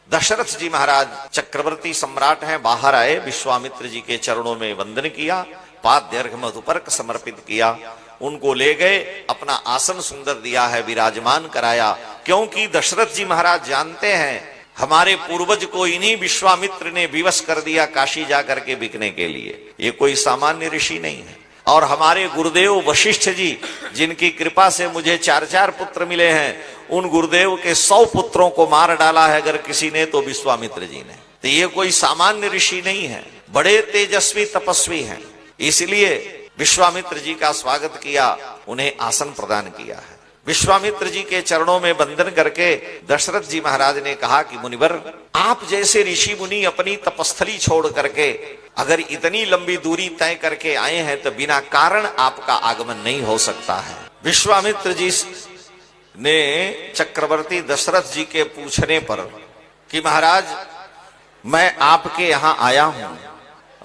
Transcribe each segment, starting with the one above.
दशरथ जी महाराज चक्रवर्ती सम्राट हैं, बाहर आए, विश्वामित्र जी के चरणों में वंदन किया, पाद्य अर्घ मधुपर्क समर्पित किया, उनको ले गए, अपना आसन सुंदर दिया है, विराजमान कराया। क्योंकि दशरथ जी महाराज जानते हैं हमारे पूर्वज को इन्हीं विश्वामित्र ने विवश कर दिया काशी जाकर के बिकने के लिए, ये कोई सामान्य ऋषि नहीं है। और हमारे गुरुदेव वशिष्ठ जी, जिनकी कृपा से मुझे 4 पुत्र मिले हैं, उन गुरुदेव के 100 पुत्रों को मार डाला है अगर किसी ने, तो विश्वामित्र जी ने। तो ये कोई सामान्य ऋषि नहीं है, बड़े तेजस्वी तपस्वी हैं। इसलिए विश्वामित्र जी का स्वागत किया, उन्हें आसन प्रदान किया है। विश्वामित्र जी के चरणों में वंदन करके दशरथ जी महाराज ने कहा कि मुनिवर, आप जैसे ऋषि मुनि अपनी तपस्थली छोड़ करके अगर इतनी लंबी दूरी तय करके आए हैं तो बिना कारण आपका आगमन नहीं हो सकता है। विश्वामित्र जी ने चक्रवर्ती दशरथ जी के पूछने पर कि महाराज मैं आपके यहां आया हूं,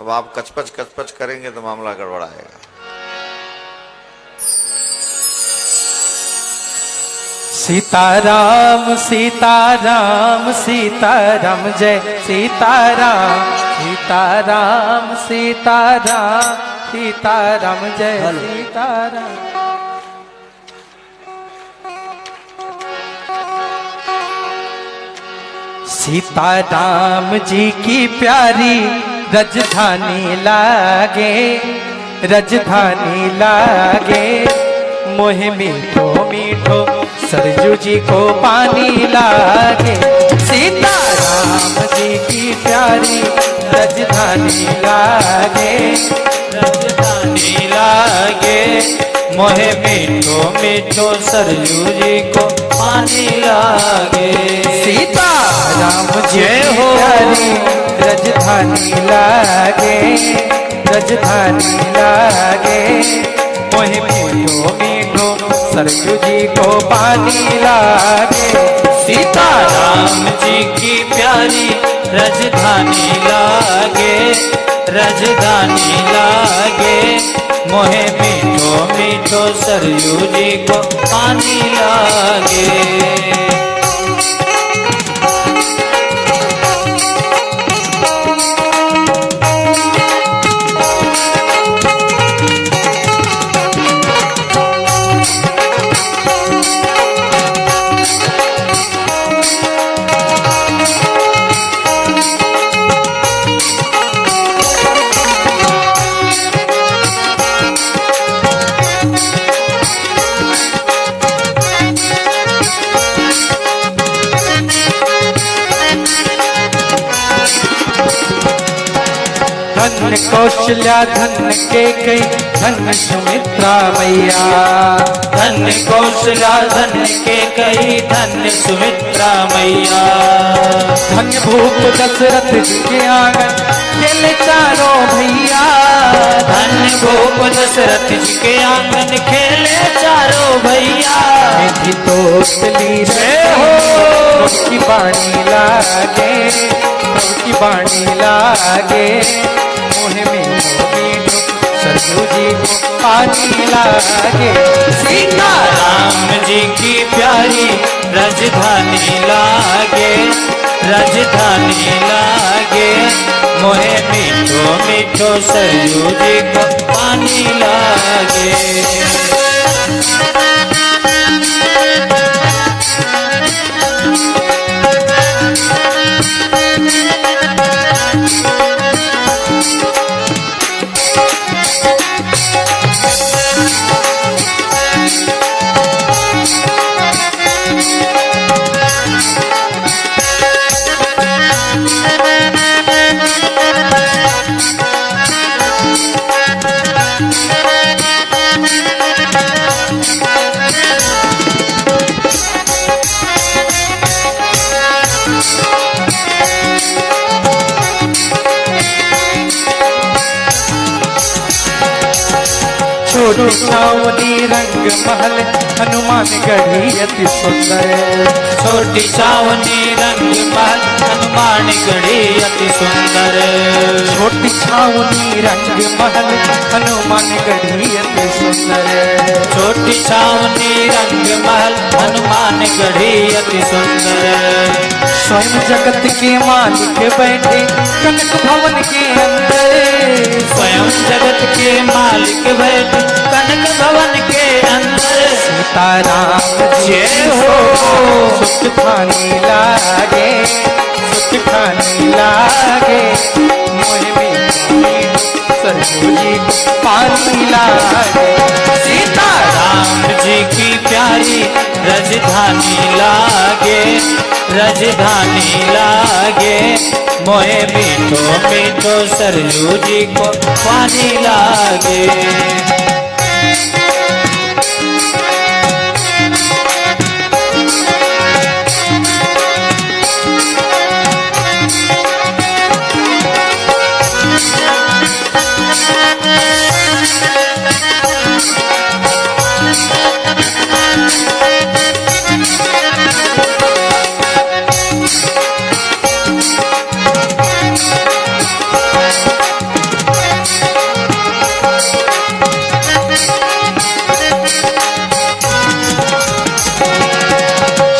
अब आप कचपच करेंगे तो मामला गड़बड़ाएगा। सीताराम सीताराम सीताराम जय सीताराम, सीताराम सीताराम सीताराम जय सीताराम। सीताराम जी की प्यारी राजधानी लागे, राजधानी लागे, मोहे मीठो मीठो सरजू जी को पानी लागे। सीताराम जी की प्यारी राजधानी लागे, राजधानी लागे, मोहे मीठो मीठो सरजू जी को पानी लागे। सीताराम जी हो प्यारी राजधानी लागे, राजधानी लागे, मोहे मीठो मीठो सरजू जी को पानी लागे। सीताराम जी की प्यारी राजधानी लागे, राजधानी लागे, मोहे मीठो मीठो सरयू जी को पानी लागे। धन कौशल्या धन के कई धन सुमित्रा मैया, धन कौशल्या धन के कई धन सुमित्रा मैया। धन भूप दशरथ जी के आंगन खेले चारों भैया, धन भूप दशरथ जी के आंगन खेले चारों भैया। मेरी दोस्तली रे हो सबकी बाणी लागे, सबकी बाणी लागे, मोहे मीठो मीठो सरजू जी को पानी लागे। सीताराम जी की प्यारी राजधानी लागे, राजधानी लागे, मोहे मीठो मीठो सरयू जी को पानी लागे। छोटी छावनी रंग महल हनुमान गढ़ी अति सुंदर, छोटी छावनी रंग महल हनुमान गढ़ी अति सुंदर। छोटी छावनी रंग महल हनुमान गढ़ी अति सुंदर। छोटी छावनी रंग महल हनुमान गढ़ी अति सुंदर। स्वयं जगत के मालिक बैठे कनक भवन के अंदर। स्वयं जगत के मालिक बैठे कनक भवन के अंदर। सीताराम जय हो। सुख खाने लागे, सुख खाने लागे, मोहे में सरयू जी पानी लागे। सीताराम जी की प्यारी राजधानी लागे, राजधानी लागे, मोहे मीठो मीठो सरयू जी को पानी लागे।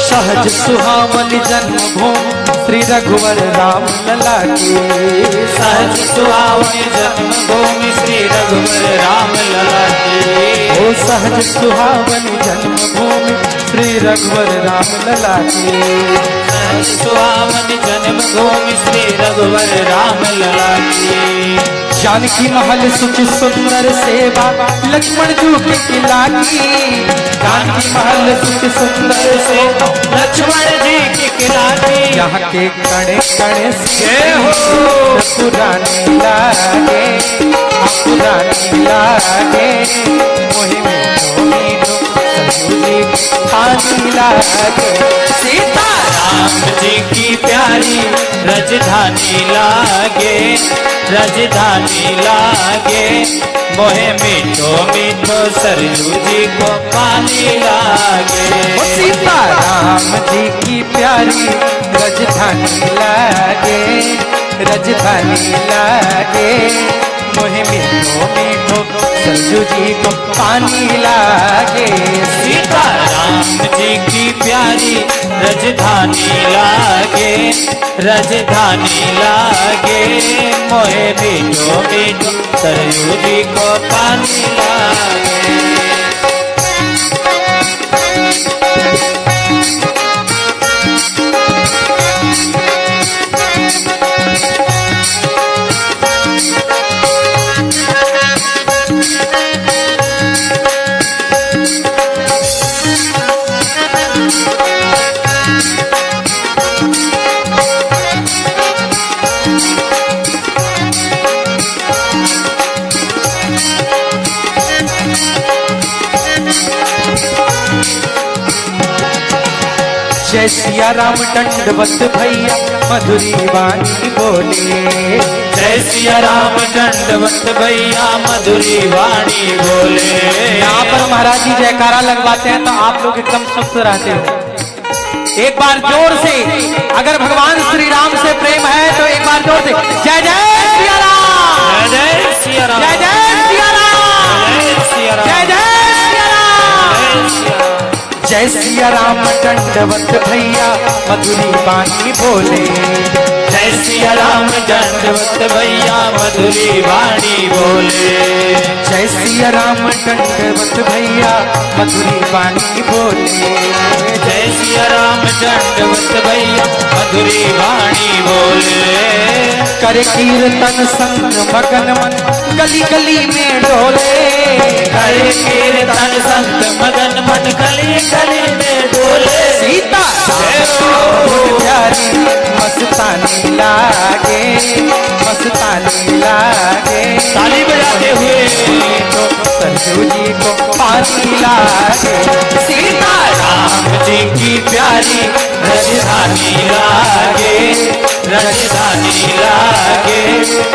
सहज सुहावन जन्मभूमि श्री रघुवर राम लला की। सहज सुहावन जन्मभूमि श्री रघुवर राम लला की। ओ सहज सुहावन जन्मभूमि श्री रघुवर राम लला की। सहज सुहावन जन्मभूमि श्री रघुवर राम लला की। जानकी महल सुच सुंदर सेवा लक्ष्मण जू के किला की। जानकी महल सुच सुंदर सेवा लक्ष्मण जी की किला की। यहाँ के कणे कणे से पुरानी लागे, पुरानी लागे, मोहे में पानी लागे। सीताराम जी की प्यारी राजधानी लागे, राजधानी लागे, मोहे मीठो मीठो सरयू जी को पानी लागे। सीताराम जी की प्यारी राजधानी लागे, राजधानी लागे, मोहे मीठो मीठो सरयू जी को पानी लागे। सीताराम जी की प्यारी राजधानी लागे, राजधानी लागे, मोहे मीठो मीठो सरयू जी को पानी लागे। जय सिया राम दंडवत भैया मधुरी वाणी बोले। जय सिया राम दंडवत भैया मधुरी वाणी बोले। यहाँ पर महाराज जी जयकारा लगवाते हैं तो आप लोग एकदम सुस्त रहते हो। एक बार जोर से, अगर भगवान श्री राम से प्रेम है तो एक बार जोर से जय जय सिया राम, जय सिया राम, जय जय सिया राम, जय सिया राम, जय जय सिया राम। जय सिया राम दंडवत भैया मधुरी वाणी बोले। जय सिया राम दंडवत भैया मधुरी वाणी बोले। जय सिया राम दंडवत भैया मधुरी वाणी बोले। जय सिया राम दंडवत भैया मधुरी वाणी बोले। करे कीर्तन संग मगन मन गली गली में डोले। करे कीर्तन संग मगन मन गली गली में डोले। सीता प्यारी मस्तानी लागे, मस्तानी लागे, ताली बजाते हुए तो सरयू जी को पानी लागे। सीताराम जी की प्यारी राजधानी लागे, राजधानी लागे,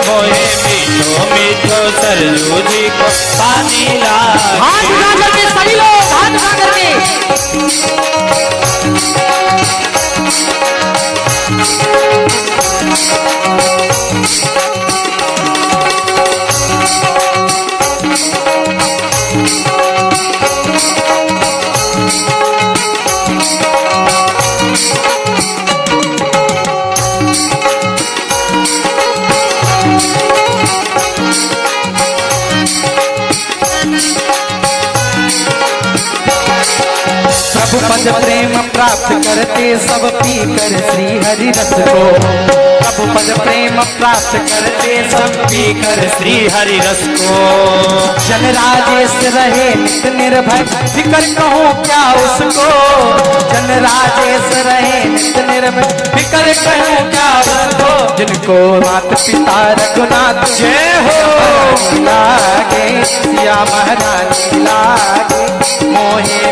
मोहे मीठो मीठो सरयू जी को पानी लागे। हाथ उठा करके सभी लोग हाथ उठा करके प्रभु पद प्रेम प्राप्त करते सब पीकर श्री हरि रस को। प्रभु पद प्रेम प्राप्त करते सब पीकर श्री हरि रस को। जन राजेश रहे नित निर्भय फिकर कहूँ क्या उसको। जन राजेश रहे नित निर्भय फिकर कहूँ क्या उसको। जिनको माता पिता रघुनाथ जय हो लागे सिया महारानी लागे मोहे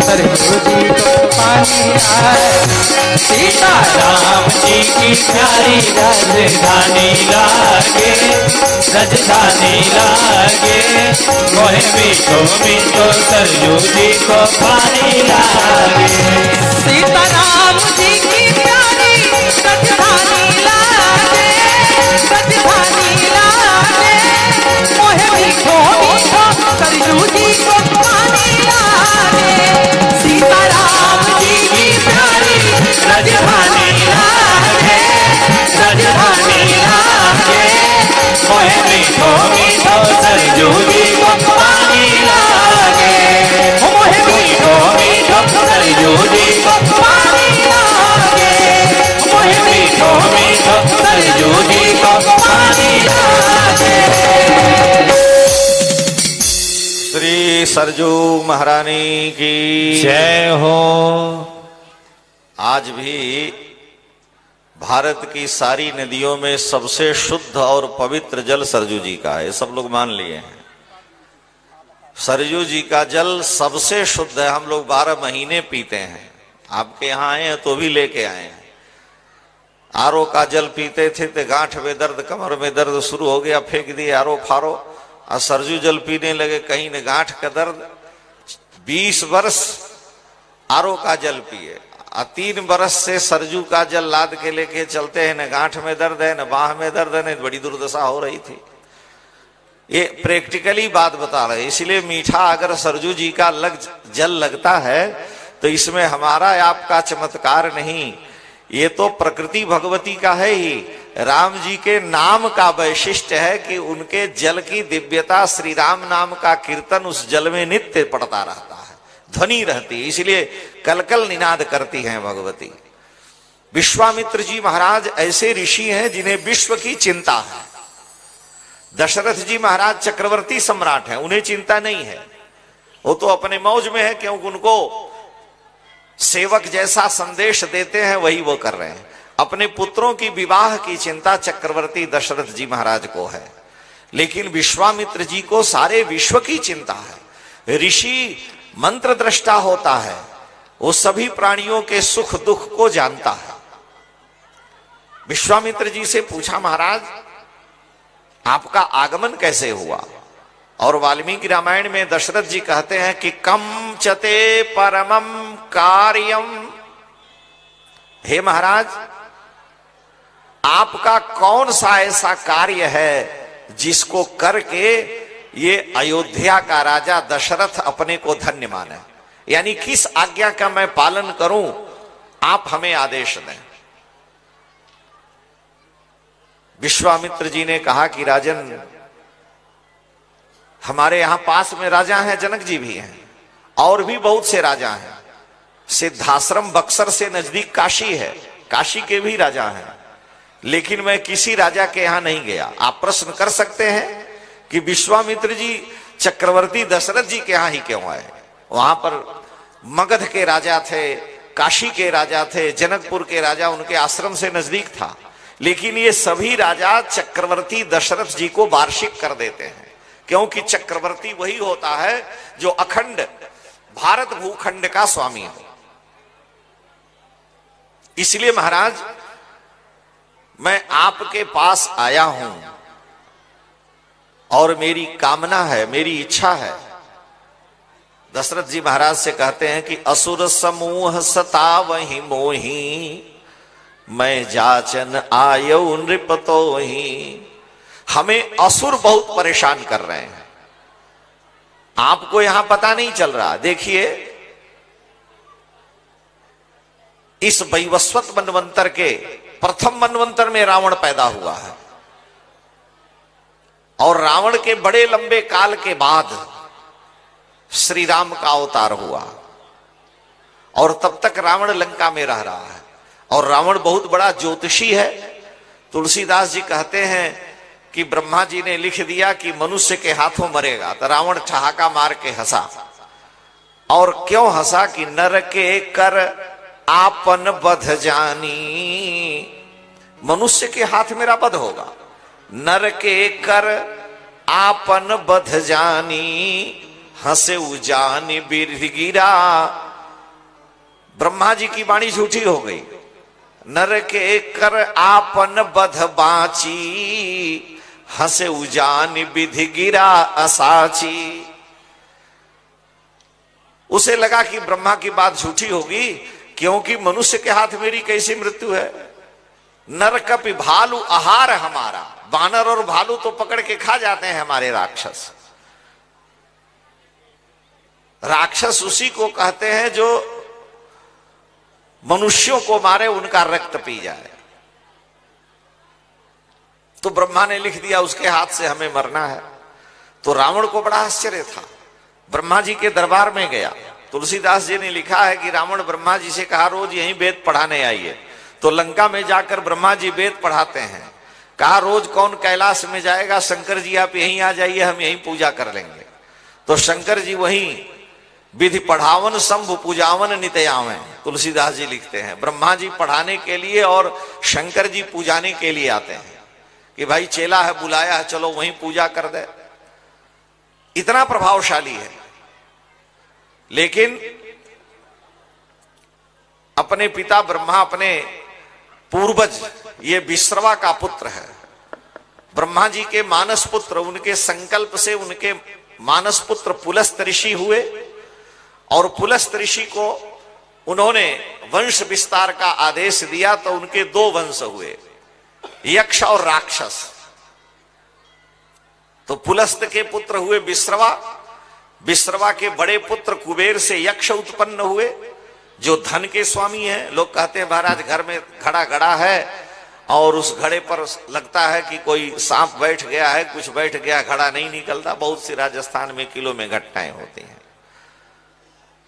सरयू जी को पानी आए। सीता राम जी की प्यारी राजधानी लागे राजधानी लागे मोहे मीठो मीठो सरयू जी को पानी लागे। सीता राम जी की प्यारी राजधानी लागे राजधानी लागे मोहे मीठो मीठो सरयू जी को पानी लागे। सीता राम जी की प्यारी राजधानी लागे राजधानी लागे मोहे मीठो मीठो सरयू जी को पानी लागे। मोहे मीठो मीठो सरयू जी को पानी लागे। मोहे मीठो मीठो सरयू जी को पानी लागे। श्री सरजू महारानी की जय हो। आज भी भारत की सारी नदियों में सबसे शुद्ध और पवित्र जल सरजू जी का है, सब लोग मान लिए हैं। सरजू जी का जल सबसे शुद्ध है, हम लोग 12 महीने पीते हैं। आपके यहाँ आए हैं तो भी लेके आए हैं। आरओ का जल पीते थे तो गांठ में दर्द कमर में दर्द शुरू हो गया, फेंक दिए आरओ फारो। और सरजू जल पीने लगे, कहीं न गांठ का दर्द। 20 वर्ष आरओ का जल पिए, 3 वर्ष से सरजू का जल लाद के लेके चलते हैं। न गांठ में दर्द है, न बाह में दर्द है, न बड़ी दुर्दशा हो रही थी। ये प्रैक्टिकली बात बता रहे। इसलिए मीठा अगर सरजू जी का जल लगता है तो इसमें हमारा आपका चमत्कार नहीं, ये तो प्रकृति भगवती का है ही। राम जी के नाम का वैशिष्ट है कि उनके जल की दिव्यता, श्री राम नाम का कीर्तन उस जल में नित्य पड़ता रहता है, ध्वनि रहती है, इसलिए कलकल निनाद करती हैं भगवती। विश्वामित्र जी महाराज ऐसे ऋषि हैं जिन्हें विश्व की चिंता है। दशरथ जी महाराज चक्रवर्ती सम्राट हैं, उन्हें चिंता नहीं है, वो तो अपने मौज में है, क्योंकि उनको सेवक जैसा संदेश देते हैं वही वो कर रहे हैं। अपने पुत्रों की विवाह की चिंता चक्रवर्ती दशरथ जी महाराज को है, लेकिन विश्वामित्र जी को सारे विश्व की चिंता है। ऋषि मंत्र दृष्टा होता है, वो सभी प्राणियों के सुख दुख को जानता है। विश्वामित्र जी से पूछा, महाराज आपका आगमन कैसे हुआ? और वाल्मीकि रामायण में दशरथ जी कहते हैं कि कम चते परमम कार्यम, हे महाराज आपका कौन सा ऐसा कार्य है जिसको करके ये अयोध्या का राजा दशरथ अपने को धन्य माने, यानी किस आज्ञा का मैं पालन करूं, आप हमें आदेश दें। विश्वामित्र जी ने कहा कि राजन, हमारे यहां पास में राजा हैं, जनक जी भी हैं, और भी बहुत से राजा हैं। सिद्धाश्रम बक्सर से नजदीक काशी है, काशी के भी राजा हैं, लेकिन मैं किसी राजा के यहां नहीं गया। आप प्रश्न कर सकते हैं कि विश्वामित्र जी चक्रवर्ती दशरथ जी के यहां ही क्यों आए? वहां पर मगध के राजा थे, काशी के राजा थे, जनकपुर के राजा उनके आश्रम से नजदीक था, लेकिन ये सभी राजा चक्रवर्ती दशरथ जी को वार्षिक कर देते हैं, क्योंकि चक्रवर्ती वही होता है जो अखंड भारत भूखंड का स्वामी हो। इसलिए महाराज मैं आपके पास आया हूं और मेरी कामना है, मेरी इच्छा है। दशरथ जी महाराज से कहते हैं कि असुर समूह सता वही मोही मैं जाचन आयौ नृपतो ही। हमें असुर बहुत परेशान कर रहे हैं, आपको यहां पता नहीं चल रहा। देखिए, इस वैवस्वत मनवंतर के प्रथम मनवंतर में रावण पैदा हुआ है, और रावण के बड़े लंबे काल के बाद श्री राम का अवतार हुआ, और तब तक रावण लंका में रह रहा है। और रावण बहुत बड़ा ज्योतिषी है। तुलसीदास जी कहते हैं कि ब्रह्मा जी ने लिख दिया कि मनुष्य के हाथों मरेगा, तो रावण ठहाका मार के हंसा। और क्यों हंसा कि नर के कर आपन बध जानी, मनुष्य के हाथ मेरा बध होगा। नर के कर आपन बध जानी, हंसे उजानी बिरध गिरा। ब्रह्मा जी की वाणी झूठी हो गई। नर के कर आपन बध बाची, हंसे उजान विधि गिरा असाची। उसे लगा कि ब्रह्मा की बात झूठी होगी, क्योंकि मनुष्य के हाथ मेरी कैसी मृत्यु है। नर कपि भालू आहार हमारा, बानर और भालू तो पकड़ के खा जाते हैं हमारे राक्षस। राक्षस उसी को कहते हैं जो मनुष्यों को मारे, उनका रक्त पी जाए। तो ब्रह्मा ने लिख दिया उसके हाथ से हमें मरना है। तो रावण को बड़ा आश्चर्य था, ब्रह्मा जी के दरबार में गया। तुलसीदास जी ने लिखा है कि रावण ब्रह्मा जी से कहा रोज यहीं वेद पढ़ाने आइए। तो लंका में जाकर ब्रह्मा जी वेद पढ़ाते हैं। कहा रोज कौन कैलाश में जाएगा, शंकर जी आप यहीं आ जाइए, हम यहीं पूजा कर लेंगे। तो शंकर जी वहीं विधि पढ़ावन शंभु पूजावन नित्यावन, तुलसीदास जी लिखते हैं। ब्रह्मा जी पढ़ाने के लिए और शंकर जी पूजाने के लिए आते हैं कि भाई चेला है, बुलाया है, चलो वहीं पूजा कर दे। इतना प्रभावशाली है। लेकिन अपने पिता ब्रह्मा, अपने पूर्वज, ये विश्रवा का पुत्र है। ब्रह्मा जी के मानस पुत्र, उनके संकल्प से उनके मानस पुत्र पुलस्त ऋषि हुए, और पुलस्त ऋषि को उन्होंने वंश विस्तार का आदेश दिया। तो उनके दो वंश हुए, यक्ष और राक्षस। तो पुलस्त के पुत्र हुए विश्रवा। विश्रवा के बड़े पुत्र कुबेर से यक्ष उत्पन्न हुए, जो धन के स्वामी हैं। लोग कहते हैं महाराज घर में घड़ा गड़ा है और उस घड़े पर लगता है कि कोई सांप बैठ गया है, कुछ बैठ गया, घड़ा नहीं निकलता। बहुत सी राजस्थान में किलो में घटनाएं होती हैं,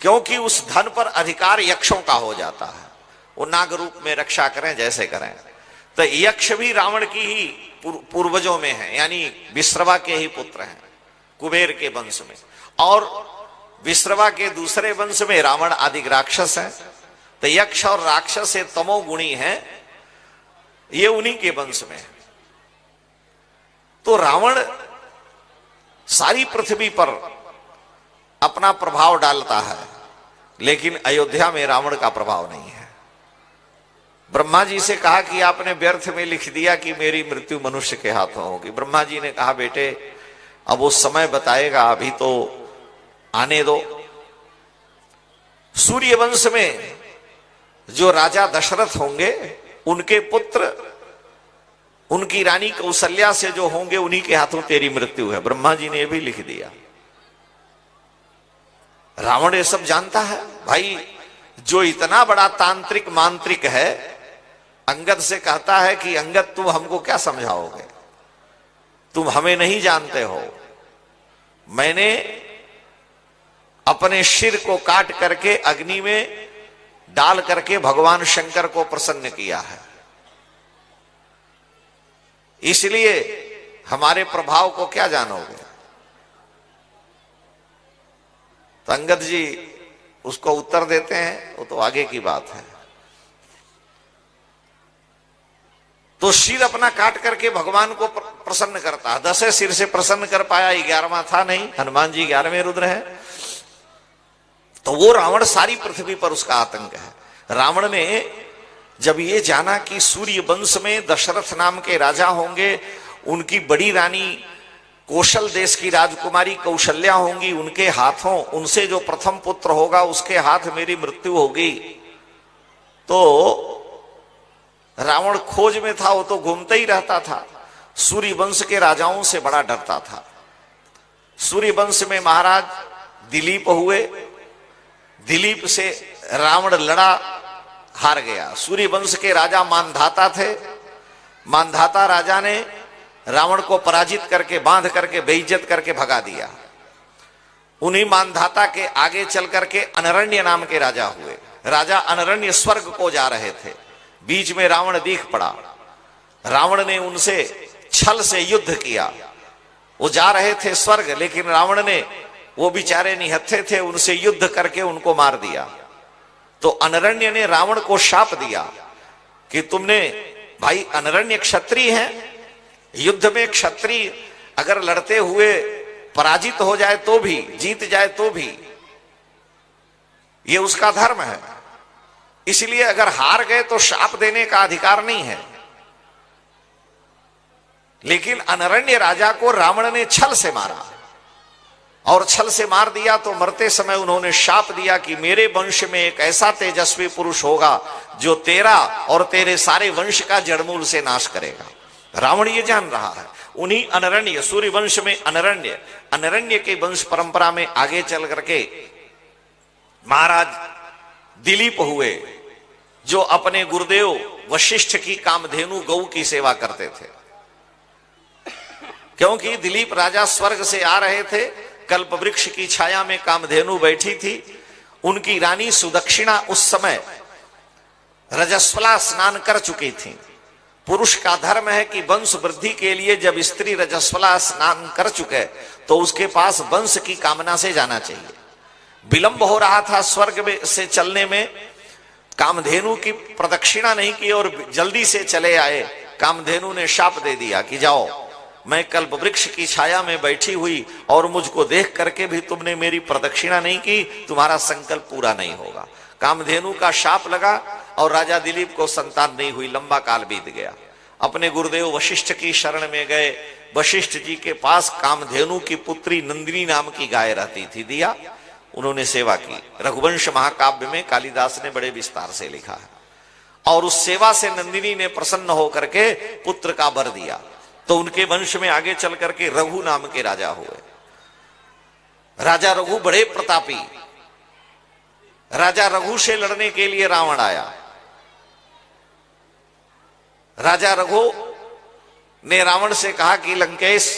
क्योंकि उस धन पर अधिकार यक्षों का हो जाता है। वो नाग रूप में रक्षा करें जैसे करें। तो यक्ष भी रावण की ही पूर्वजों में है, यानी विश्रवा के ही पुत्र हैं, कुबेर के वंश में। और विश्रवा के दूसरे वंश में रावण आदि राक्षस हैं। तो यक्ष और राक्षस ये तमोगुणी हैं, ये उन्हीं के वंश में है। तो रावण सारी पृथ्वी पर अपना प्रभाव डालता है, लेकिन अयोध्या में रावण का प्रभाव नहीं है। ब्रह्मा जी से कहा कि आपने व्यर्थ में लिख दिया कि मेरी मृत्यु मनुष्य के हाथों होगी। ब्रह्मा जी ने कहा बेटे अब वो समय बताएगा, अभी तो आने दो। सूर्य वंश में जो राजा दशरथ होंगे, उनके पुत्र उनकी रानी कौशल्या से जो होंगे, उन्हीं के हाथों तेरी मृत्यु है। ब्रह्मा जी ने यह भी लिख दिया। रावण ये सब जानता है। भाई जो इतना बड़ा तांत्रिक मांत्रिक है, अंगद से कहता है कि अंगद तुम हमको क्या समझाओगे, तुम हमें नहीं जानते हो। मैंने अपने सिर को काट करके अग्नि में डाल करके भगवान शंकर को प्रसन्न किया है, इसलिए हमारे प्रभाव को क्या जानोगे। तो अंगद जी उसको उत्तर देते हैं, वो तो आगे की बात है। तो सिर अपना काट करके भगवान को प्रसन्न करता है। 10 सिर से प्रसन्न कर पाया, 11वां था नहीं। हनुमान जी 11वें रुद्र है। तो वो रावण सारी पृथ्वी पर उसका आतंक है। रावण ने जब ये जाना कि सूर्य वंश में दशरथ नाम के राजा होंगे, उनकी बड़ी रानी कौशल देश की राजकुमारी कौशल्या होंगी, उनके हाथों उनसे जो प्रथम पुत्र होगा उसके हाथ मेरी मृत्यु होगी, तो रावण खोज में था, वो तो घूमता ही रहता था। सूर्य वंश के राजाओं से बड़ा डरता था। सूर्य वंश में महाराज दिलीप हुए, दिलीप से रावण लड़ा, हार गया। सूर्य वंश के राजा मानधाता थे, मानधाता राजा ने रावण को पराजित करके, बांध करके, बेइज्जत करके भगा दिया। उन्हीं मानधाता के आगे चल करके अनरण्य नाम के राजा हुए। राजा अनरण्य स्वर्ग को जा रहे थे, बीच में रावण दिख पड़ा। रावण ने उनसे छल से युद्ध किया। वो जा रहे थे स्वर्ग, लेकिन रावण ने, वो बेचारे निहत्थे थे, उनसे युद्ध करके उनको मार दिया। तो अनरण्य ने रावण को शाप दिया कि तुमने, भाई अनरण्य क्षत्रिय हैं, युद्ध में क्षत्रिय अगर लड़ते हुए पराजित हो जाए तो भी, जीत जाए तो भी, ये उसका धर्म है। इसलिए अगर हार गए तो शाप देने का अधिकार नहीं है। लेकिन अनरण्य राजा को रावण ने छल से मारा, और छल से मार दिया। तो मरते समय उन्होंने शाप दिया कि मेरे वंश में एक ऐसा तेजस्वी पुरुष होगा जो तेरा और तेरे सारे वंश का जड़मूल से नाश करेगा। रावण ये जान रहा है। उन्हीं अनरण्य, सूर्य वंश में अनरण्य, अनरण्य के वंश परंपरा में आगे चल करके महाराज दिलीप हुए, जो अपने गुरुदेव वशिष्ठ की कामधेनु गौ की सेवा करते थे। क्योंकि दिलीप राजा स्वर्ग से आ रहे थे, कल्प वृक्ष की छाया में कामधेनु बैठी थी। उनकी रानी सुदक्षिणा उस समय रजस्वला स्नान कर चुकी थी। पुरुष का धर्म है कि वंश वृद्धि के लिए जब स्त्री रजस्वला स्नान कर चुके तो उसके पास वंश की कामना से जाना चाहिए। विलंब हो रहा था स्वर्ग में से चलने में, कामधेनु की प्रदक्षिणा नहीं की और जल्दी से चले आए। कामधेनु ने शाप दे दिया कि जाओ, मैं कल्प वृक्ष की छाया में बैठी हुई और मुझको देख करके भी तुमने मेरी प्रदक्षिणा नहीं की, तुम्हारा संकल्प पूरा नहीं होगा। कामधेनु का शाप लगा और राजा दिलीप को संतान नहीं हुई। लंबा काल बीत गया। अपने गुरुदेव वशिष्ठ की शरण में गए। वशिष्ठ जी के पास कामधेनु की पुत्री नंदिनी नाम की गाय रहती थी, दिया। उन्होंने सेवा की। रघुवंश महाकाव्य में कालिदास ने बड़े विस्तार से लिखा है। और उस सेवा से नंदिनी ने प्रसन्न होकर के पुत्र का वर दिया। तो उनके वंश में आगे चल करके रघु नाम के राजा हुए। राजा रघु बड़े प्रतापी। राजा रघु से लड़ने के लिए रावण आया। राजा रघु ने रावण से कहा कि लंकेश,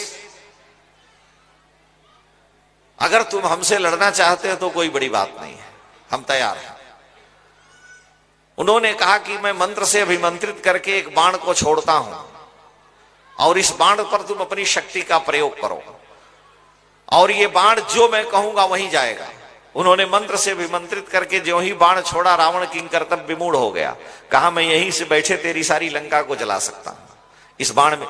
अगर तुम हमसे लड़ना चाहते हो तो कोई बड़ी बात नहीं है, हम तैयार हैं। उन्होंने कहा कि मैं मंत्र से अभिमंत्रित करके एक बाण को छोड़ता हूं और इस बाण पर तुम अपनी शक्ति का प्रयोग करो और ये बाण जो मैं कहूंगा वहीं जाएगा। उन्होंने मंत्र से अभिमंत्रित करके जो ही बाण छोड़ा, रावण किंग कर्तव्य विमूढ़ हो गया। कहा मैं यहीं से बैठे तेरी सारी लंका को जला सकता हूं इस बाण में।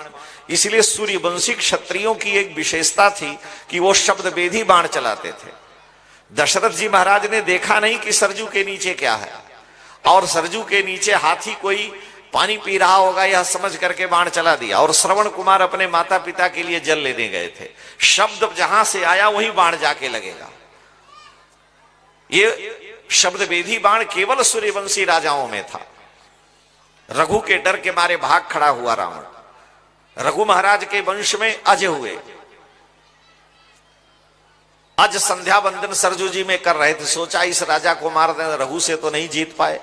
इसलिए सूर्यवंशी क्षत्रियों की एक विशेषता थी कि वो शब्द वेदी बाण चलाते थे। दशरथ जी महाराज ने देखा नहीं कि सरजू के नीचे क्या है, और सरजू के नीचे हाथी कोई पानी पी रहा होगा यह समझ करके बाण चला दिया। और श्रवण कुमार अपने माता पिता के लिए जल लेने गए थे। शब्द जहां से आया वहीं बाण जाके लगेगा। ये शब्द वेदी बाण केवल सूर्यवंशी राजाओं में था। रघु के डर के मारे भाग खड़ा हुआ रावण। रघु महाराज के वंश में अज हुए। अज संध्या बंदन सरजू जी में कर रहे थे। सोचा इस राजा को मार दें, रघु से तो नहीं जीत पाए।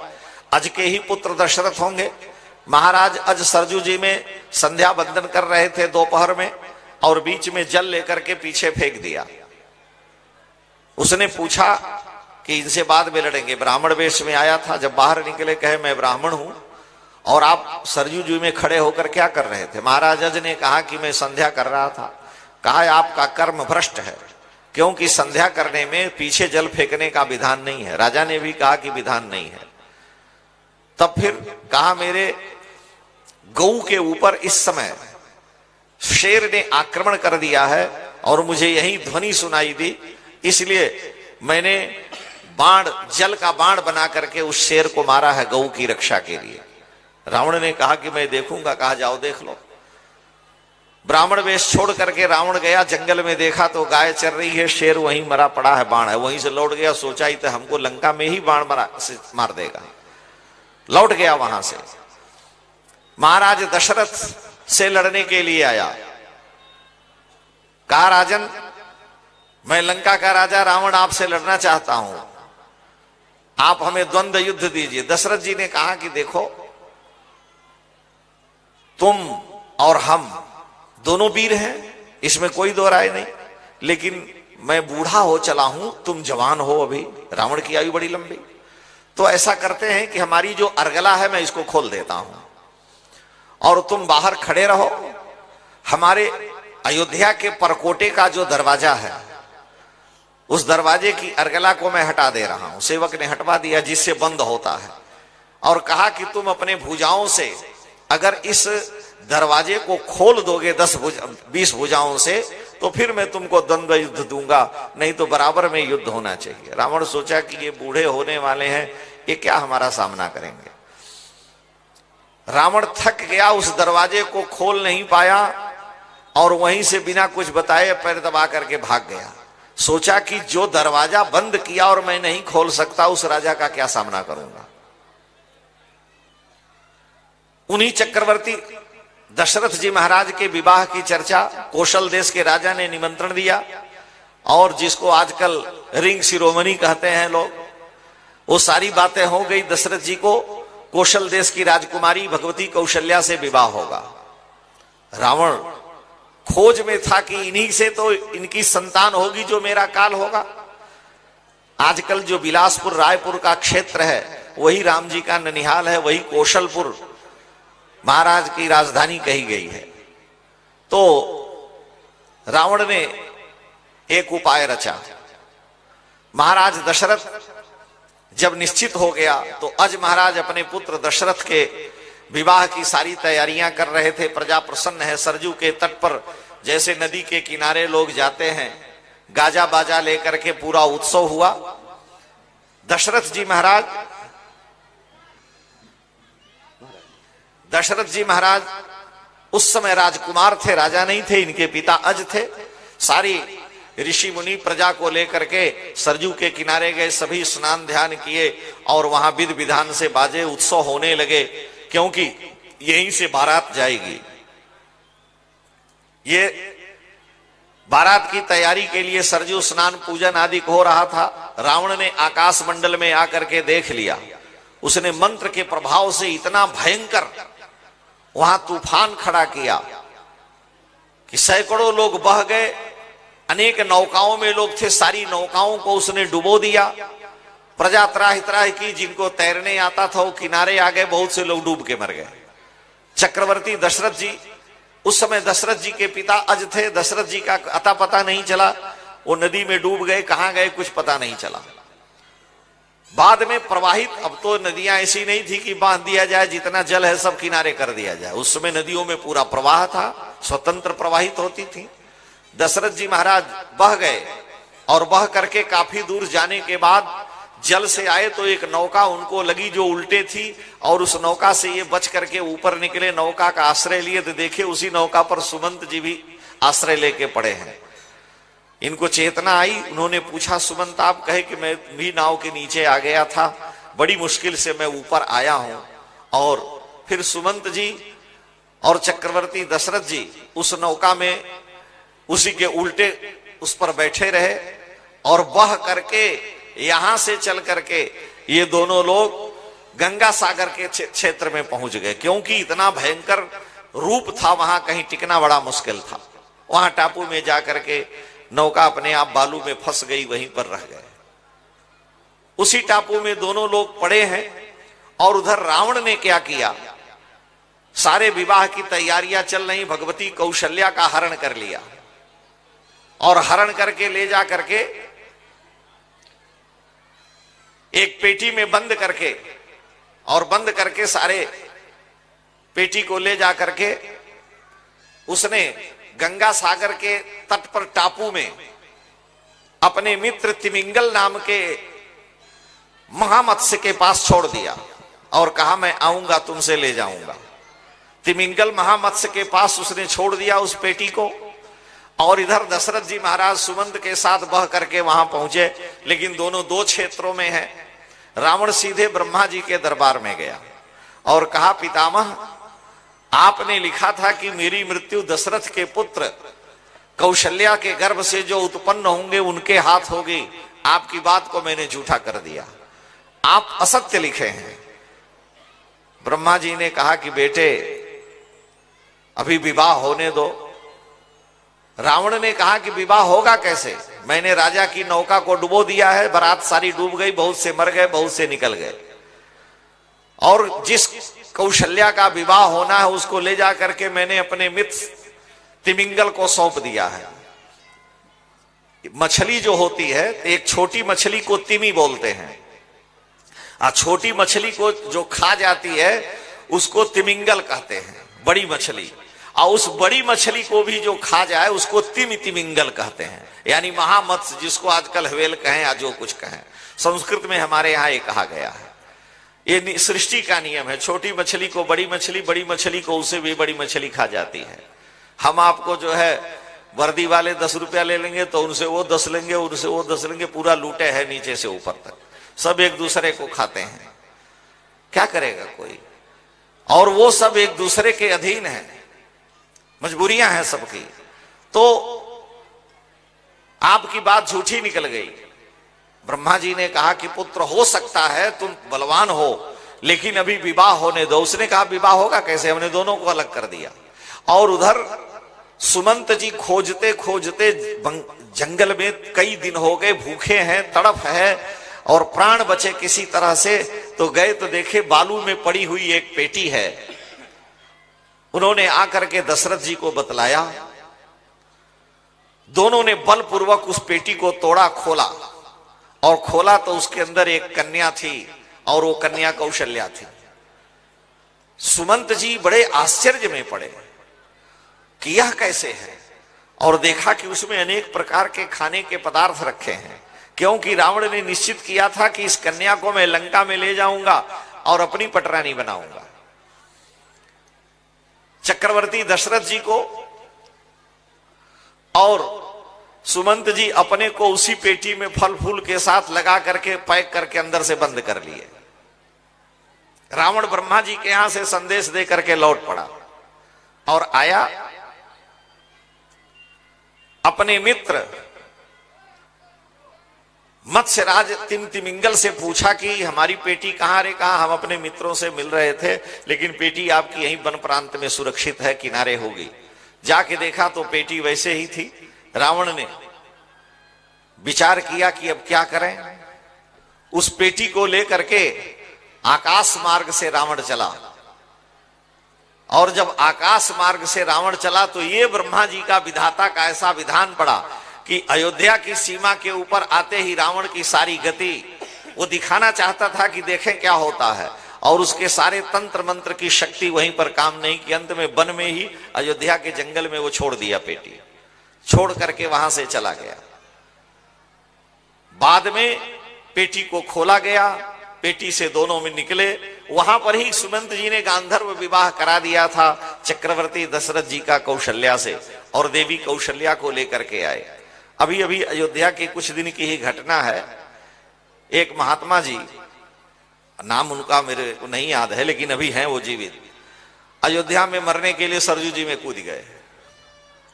अज के ही पुत्र दशरथ होंगे। महाराज अज सरजू जी में संध्या बंदन कर रहे थे दोपहर में, और बीच में जल लेकर के पीछे फेंक दिया। उसने पूछा कि इनसे बाद में लड़ेंगे। ब्राह्मण वेश में आया था। जब बाहर निकले कहे मैं ब्राह्मण हूं और आप सरजू जी में खड़े होकर क्या कर रहे थे? महाराज अज ने कहा कि मैं संध्या कर रहा था। कहा आपका कर्म भ्रष्ट है, क्योंकि संध्या करने में पीछे जल फेंकने का विधान नहीं है। राजा ने भी कहा कि विधान नहीं है। तब फिर कहा मेरे गऊ के ऊपर इस समय शेर ने आक्रमण कर दिया है और मुझे यही ध्वनि सुनाई दी, इसलिए मैंने बाण, जल का बाण बना करके उस शेर को मारा है गऊ की रक्षा के लिए। रावण ने कहा कि मैं देखूंगा। कहा जाओ देख लो। ब्राह्मण वेश छोड़ करके रावण गया जंगल में। देखा तो गाय चल रही है, शेर वहीं मरा पड़ा है, बाण है। वहीं से लौट गया। सोचा ही तो हमको लंका में ही बाण मार देगा। लौट गया वहां से। महाराज दशरथ से लड़ने के लिए आया। कहा राजन, मैं लंका का राजा रावण आपसे लड़ना चाहता हूं, आप हमें द्वंद्व युद्ध दीजिए। दशरथ जी ने कहा कि देखो, तुम और हम दोनों वीर हैं, इसमें कोई दो राय नहीं, लेकिन मैं बूढ़ा हो चला हूं, तुम जवान हो अभी, रावण की आयु बड़ी लंबी। तो ऐसा करते हैं कि हमारी जो अर्गला है मैं इसको खोल देता हूं और तुम बाहर खड़े रहो। हमारे अयोध्या के परकोटे का जो दरवाजा है, उस दरवाजे की अर्गला को मैं हटा दे रहा हूं। सेवक ने हटवा दिया, जिससे बंद होता है, और कहा कि तुम अपने भुजाओं से अगर इस दरवाजे को खोल दोगे 10-20 भुजाओं से, तो फिर मैं तुमको द्वंद्व युद्ध दूंगा, नहीं तो बराबर में युद्ध होना चाहिए। रावण सोचा कि ये बूढ़े होने वाले हैं, ये क्या हमारा सामना करेंगे। रावण थक गया, उस दरवाजे को खोल नहीं पाया और वहीं से बिना कुछ बताए पैर दबा करके भाग गया। सोचा कि जो दरवाजा बंद किया और मैं नहीं खोल सकता, उस राजा का क्या सामना करूंगा। उन्हीं चक्रवर्ती दशरथ जी महाराज के विवाह की चर्चा कौशल देश के राजा ने निमंत्रण दिया, और जिसको आजकल रिंग शिरोमणि कहते हैं लोग, वो सारी बातें हो गई। दशरथ जी को कौशल देश की राजकुमारी भगवती कौशल्या से विवाह होगा। रावण खोज में था कि इन्हीं से तो इनकी संतान होगी जो मेरा काल होगा। आजकल जो बिलासपुर रायपुर का क्षेत्र है, वही राम जी का ननिहाल है, वही कौशलपुर महाराज की राजधानी कही गई है। तो रावण ने एक उपाय रचा। महाराज दशरथ जब निश्चित हो गया, तो अज महाराज अपने पुत्र दशरथ के विवाह की सारी तैयारियां कर रहे थे। प्रजा प्रसन्न है। सरजू के तट पर जैसे नदी के किनारे लोग जाते हैं, गाजा बाजा लेकर के पूरा उत्सव हुआ। दशरथ जी महाराज उस समय राजकुमार थे, राजा नहीं थे, इनके पिता अज थे। सारी ऋषि मुनि प्रजा को लेकर के सरजू के किनारे गए, सभी स्नान ध्यान किए और वहां विधि विधान से बाजे, उत्सव होने लगे, क्योंकि यहीं से बारात जाएगी। ये बारात की तैयारी के लिए सरजू स्नान पूजन आदि हो रहा था। रावण ने आकाश मंडल में आकर के देख लिया। उसने मंत्र के प्रभाव से इतना भयंकर वहां तूफान खड़ा किया कि सैकड़ों लोग बह गए। अनेक नौकाओं में लोग थे, सारी नौकाओं को उसने डुबो दिया। प्रजा त्राहि त्राहि की, जिनको तैरने आता था वो किनारे आ गए, बहुत से लोग डूब के मर गए। चक्रवर्ती दशरथ जी, उस समय दशरथ जी के पिता अज थे, दशरथ जी का अता पता नहीं चला, वो नदी में डूब गए, कहां गए कुछ पता नहीं चला। बाद में प्रवाहित, अब तो नदियां ऐसी नहीं थी कि बांध दिया जाए, जितना जल है सब किनारे कर दिया जाए। उस समय नदियों में पूरा प्रवाह था, स्वतंत्र प्रवाहित होती थी। दशरथ जी महाराज बह गए और बह करके काफी दूर जाने के बाद जल से आए तो एक नौका उनको लगी जो उल्टे थी, और उस नौका से ये बच करके ऊपर निकले, नौका का आश्रय लिए तो देखे उसी नौका पर सुमंत जी भी आश्रय लेके पड़े हैं। इनको चेतना आई, उन्होंने पूछा, सुमंत आप कहे कि मैं भी नाव के नीचे आ गया था, बड़ी मुश्किल से मैं ऊपर आया हूं। और फिर सुमंत जी और चक्रवर्ती दशरथ जी उस नौका में उसी के उल्टे उस पर बैठे रहे, और बह करके यहां से चल करके ये दोनों लोग गंगा सागर के क्षेत्र में पहुंच गए, क्योंकि इतना भयंकर रूप था, वहां कहीं टिकना बड़ा मुश्किल था। वहां टापू में जाकर के नौका अपने आप बालू में फंस गई, वहीं पर रह गए। उसी टापू में दोनों लोग पड़े हैं। और उधर रावण ने क्या किया, सारे विवाह की तैयारियां चल रही, भगवती कौशल्या का हरण कर लिया, और हरण करके ले जा करके एक पेटी में बंद करके, और बंद करके सारे पेटी को ले जा करके उसने गंगा सागर के तट पर टापू में अपने मित्र तिमिंगल नाम के महामत्स्य के पास छोड़ दिया, और कहा मैं आऊंगा तुमसे ले जाऊंगा। तिमिंगल महामत्स्य के पास उसने छोड़ दिया उस पेटी को, और इधर दशरथ जी महाराज सुमंत के साथ बह करके वहां पहुंचे, लेकिन दोनों दो क्षेत्रों में है। रावण सीधे ब्रह्मा जी के दरबार में गया और कहा, पितामह आपने लिखा था कि मेरी मृत्यु दशरथ के पुत्र कौशल्या के गर्भ से जो उत्पन्न होंगे उनके हाथ होगी। आपकी बात को मैंने झूठा कर दिया, आप असत्य लिखे हैं। ब्रह्मा जी ने कहा कि बेटे अभी विवाह होने दो। रावण ने कहा कि विवाह होगा कैसे, मैंने राजा की नौका को डुबो दिया है, बारात सारी डूब गई, बहुत से मर गए, बहुत से निकल गए, और जिस कौशल्या का विवाह होना है उसको ले जा करके मैंने अपने मित्र तिमिंगल को सौंप दिया है। मछली जो होती है, एक छोटी मछली को तिमी बोलते हैं, छोटी मछली को जो खा जाती है उसको तिमिंगल कहते हैं, बड़ी मछली। और उस बड़ी मछली को भी जो खा जाए उसको तिमिंगल कहते हैं, यानी महामत्स्य, जिसको आजकल हवेल कहें या जो कुछ कहें, संस्कृत में हमारे यहाँ ये कहा गया है। ये सृष्टि का नियम है, छोटी मछली को बड़ी मछली, बड़ी मछली को उससे भी बड़ी मछली खा जाती है। हम आपको जो है वर्दी वाले 10 रुपया ले लेंगे तो उनसे वो 10 लेंगे, उनसे वो 10 लेंगे, पूरा लूटे है नीचे से ऊपर तक, सब एक दूसरे को खाते हैं। क्या करेगा कोई, और वो सब एक दूसरे के अधीन है, मजबूरियां हैं सबकी। तो आपकी बात झूठी निकल गई। ब्रह्मा जी ने कहा कि पुत्र हो सकता है, तुम बलवान हो, लेकिन अभी विवाह होने दो। उसने कहा विवाह होगा कैसे, हमने दोनों को अलग कर दिया। और उधर सुमंत जी खोजते खोजते जंगल में कई दिन हो गए, भूखे हैं, तड़फ है और प्राण बचे किसी तरह से, तो गए तो देखे बालू में पड़ी हुई एक पेटी है। उन्होंने आकर के दशरथ जी को बतलाया, दोनों ने बलपूर्वक उस पेटी को तोड़ा, खोला, और खोला तो उसके अंदर एक कन्या थी, और वो कन्या कौशल्या थी। सुमंत जी बड़े आश्चर्य में पड़े कि यह कैसे है, और देखा कि उसमें अनेक प्रकार के खाने के पदार्थ रखे हैं, क्योंकि रावण ने निश्चित किया था कि इस कन्या को मैं लंका में ले जाऊंगा और अपनी पटरानी बनाऊंगा। चक्रवर्ती दशरथ जी को और सुमंत जी अपने को उसी पेटी में फल फूल के साथ लगा करके पैक करके अंदर से बंद कर लिए। रावण ब्रह्मा जी के यहां से संदेश दे करके लौट पड़ा और आया, अपने मित्र मत्स्यराज तिमिंगल से पूछा कि हमारी पेटी कहां रे, कहा हम अपने मित्रों से मिल रहे थे, लेकिन पेटी आपकी यहीं वन प्रांत में सुरक्षित है, किनारे होगी। जाके देखा तो पेटी वैसे ही थी। रावण ने विचार किया कि अब क्या करें। उस पेटी को लेकर के आकाश मार्ग से रावण चला, और जब आकाश मार्ग से रावण चला तो ये ब्रह्मा जी का विधाता का ऐसा विधान पड़ा कि अयोध्या की सीमा के ऊपर आते ही रावण की सारी गति वो दिखाना चाहता था कि देखें क्या होता है, और उसके सारे तंत्र मंत्र की शक्ति वहीं पर काम नहीं की। अंत में वन में ही अयोध्या के जंगल में वो छोड़ दिया, पेटी छोड़ करके वहां से चला गया। बाद में पेटी को खोला गया, पेटी से दोनों में निकले। वहां पर ही सुमंत जी ने गांधर्व विवाह करा दिया था चक्रवर्ती दशरथ जी का कौशल्या से, और देवी कौशल्या को लेकर के आए। अभी अभी अयोध्या के कुछ दिन की ही घटना है। एक महात्मा जी, नाम उनका मेरे को नहीं याद है, लेकिन अभी हैं वो जीवित, अयोध्या में मरने के लिए सरजू जी में कूद गए,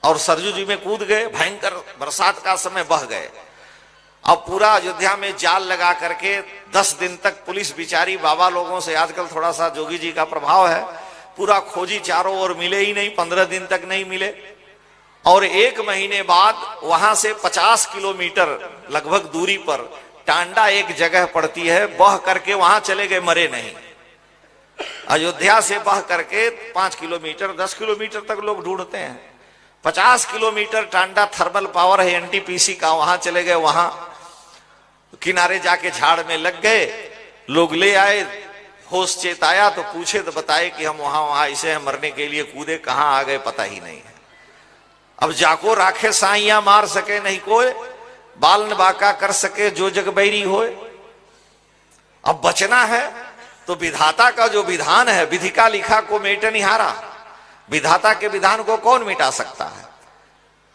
और सरजू जी में कूद गए, भयंकर बरसात का समय, बह गए। अब पूरा अयोध्या में जाल लगा करके 10 दिन तक पुलिस बिचारी बाबा लोगों से, आजकल थोड़ा सा जोगी जी का प्रभाव है, पूरा खोजी, चारों ओर मिले ही नहीं, 15 दिन तक नहीं मिले। और 1 महीने बाद वहां से 50 किलोमीटर लगभग दूरी पर टांडा एक जगह पड़ती है, बह करके वहां चले गए, मरे नहीं। अयोध्या से बह करके 5 किलोमीटर 10 किलोमीटर तक लोग ढूंढते हैं, 50 किलोमीटर टांडा थर्मल पावर है एनटीपीसी का, वहां चले गए, वहां किनारे जाके झाड़ में लग गए। लोग ले आए, होश चेत आया तो पूछे तो बताए कि हम वहां ऐसे हैं, मरने के लिए कूदे, कहां आ गए पता ही नहीं है। अब जाको राखे साइया मार सके नहीं कोई, बाल न बाका कर सके जो जग बैरी होए। अब बचना है तो विधाता का जो विधान है, विधि का लिखा को मेट निहारा, विधाता के विधान को कौन मिटा सकता है।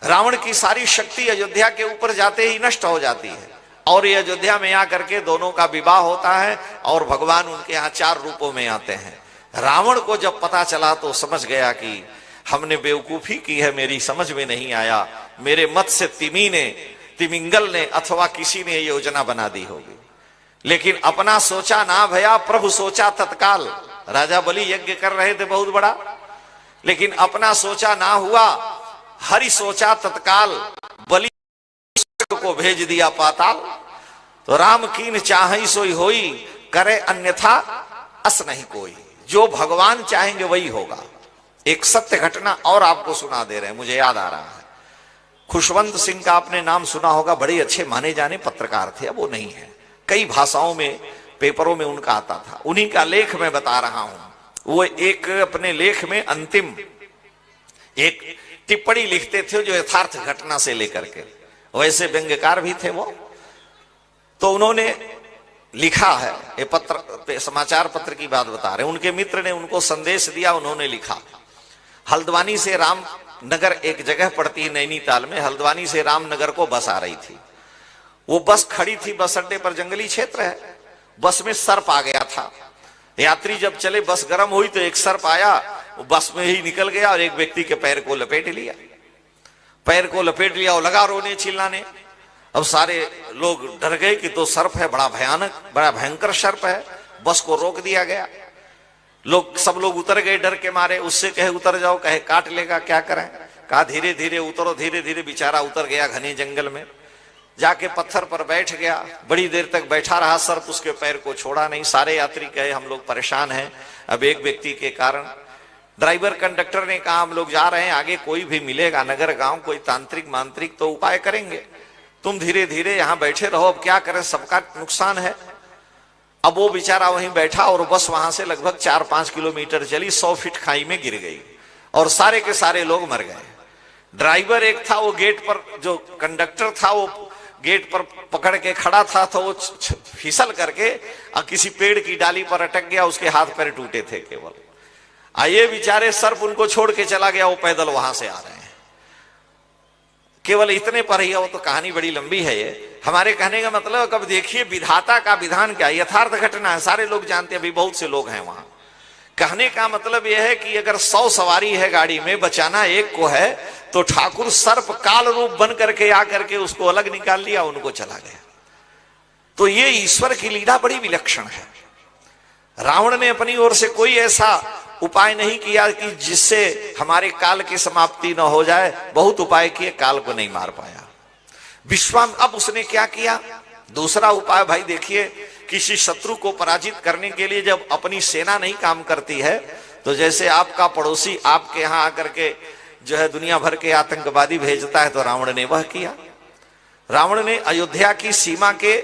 रावण की सारी शक्ति अयोध्या के ऊपर जाते ही नष्ट हो जाती है, और ये अयोध्या में आकर के दोनों का विवाह होता है, और भगवान उनके यहाँ 4 रूपों में आते हैं। रावण को जब पता चला तो समझ गया कि हमने बेवकूफी की है, मेरी समझ में नहीं आया, मेरे मत से तिमिंगल ने अथवा किसी ने योजना बना दी होगी। लेकिन अपना सोचा ना भया, प्रभु सोचा तत्काल। राजा बलि यज्ञ कर रहे थे बहुत बड़ा, लेकिन अपना सोचा ना हुआ, हरि सोचा तत्काल, बलि को भेज दिया पाताल। तो राम कीन चाहि सोई होई, करे अन्यथा अस नहीं कोई। जो भगवान चाहेंगे वही होगा। एक सत्य घटना और आपको सुना दे रहे हैं, मुझे याद आ रहा है। खुशवंत सिंह का आपने नाम सुना होगा, बड़े अच्छे माने जाने पत्रकार थे, अब वो नहीं है। कई भाषाओं में पेपरों में उनका आता था। उन्हीं का लेख मैं बता रहा हूं। वो एक अपने लेख में अंतिम एक टिप्पणी लिखते थे जो यथार्थ घटना से लेकर के, वैसे व्यंग्यकार भी थे वो। तो उन्होंने लिखा है, ये पत्र समाचार पत्र की बात बता रहे हैं। उनके मित्र ने उनको संदेश दिया, उन्होंने लिखा, हल्द्वानी से रामनगर एक जगह पड़ती है नैनीताल में, हल्द्वानी से रामनगर को बस आ रही थी। वो बस खड़ी थी, बस अड्डे पर जंगली क्षेत्र है। बस में सर्प आ गया था। यात्री जब चले, बस गर्म हुई तो एक सर्प आया, वो बस में ही निकल गया और एक व्यक्ति के पैर को लपेट लिया। पैर को लपेट लिया और लगा रोने चिल्लाने। अब सारे लोग डर गए कि तो सर्प है, बड़ा भयानक, बड़ा भयंकर सर्प है। बस को रोक दिया गया। सब लोग उतर गए डर के मारे। उससे कहे उतर जाओ, कहे काट लेगा, क्या करें। कहा धीरे धीरे उतरो, धीरे धीरे। बेचारा उतर गया घने जंगल में, जाके पत्थर पर बैठ गया। बड़ी देर तक बैठा रहा सर्प, उसके पैर को छोड़ा नहीं। सारे यात्री कहे हम लोग परेशान हैं अब एक व्यक्ति के कारण। ड्राइवर कंडक्टर ने कहा हम लोग जा रहे हैं, आगे कोई भी मिलेगा नगर गांव, कोई तांत्रिक मांत्रिक तो उपाय करेंगे, तुम धीरे धीरे यहां बैठे रहो, अब क्या करें, सबका नुकसान है। अब वो बेचारा वहीं बैठा और बस वहां से लगभग 4-5 किलोमीटर चली, 100 फीट खाई में गिर गई और सारे के सारे लोग मर गए। ड्राइवर एक था, वो गेट पर, जो कंडक्टर था वो गेट पर पकड़ के खड़ा था, तो वो फिसल करके किसी पेड़ की डाली पर अटक गया, उसके हाथ पैर टूटे थे केवल। ये बेचारे सर्प उनको छोड़ के चला गया, वो पैदल वहां से आ रहे हैं। केवल इतने पर ही, वो तो कहानी बड़ी लंबी है। ये हमारे कहने का मतलब, कब देखिए विधाता का विधान क्या, यथार्थ घटना है, सारे लोग जानते हैं, अभी बहुत से लोग हैं वहां। कहने का मतलब यह है कि अगर 100 सवारी है गाड़ी में, बचाना एक को है, तो ठाकुर सर्प काल रूप बन करके आकर के उसको अलग निकाल लिया, उनको चला गया। तो ये ईश्वर की लीला बड़ी विलक्षण है। रावण ने अपनी ओर से कोई ऐसा उपाय नहीं किया कि जिससे हमारे काल की समाप्ति न हो जाए। बहुत उपाय किए, काल को नहीं मार पाया। अब उसने क्या किया, दूसरा उपाय। भाई देखिए, किसी शत्रु को पराजित करने के लिए जब अपनी सेना नहीं काम करती है, तो जैसे आपका पड़ोसी आपके यहां आकर के जो है दुनिया भर के आतंकवादी भेजता है, तो रावण ने वह किया। रावण ने अयोध्या की सीमा के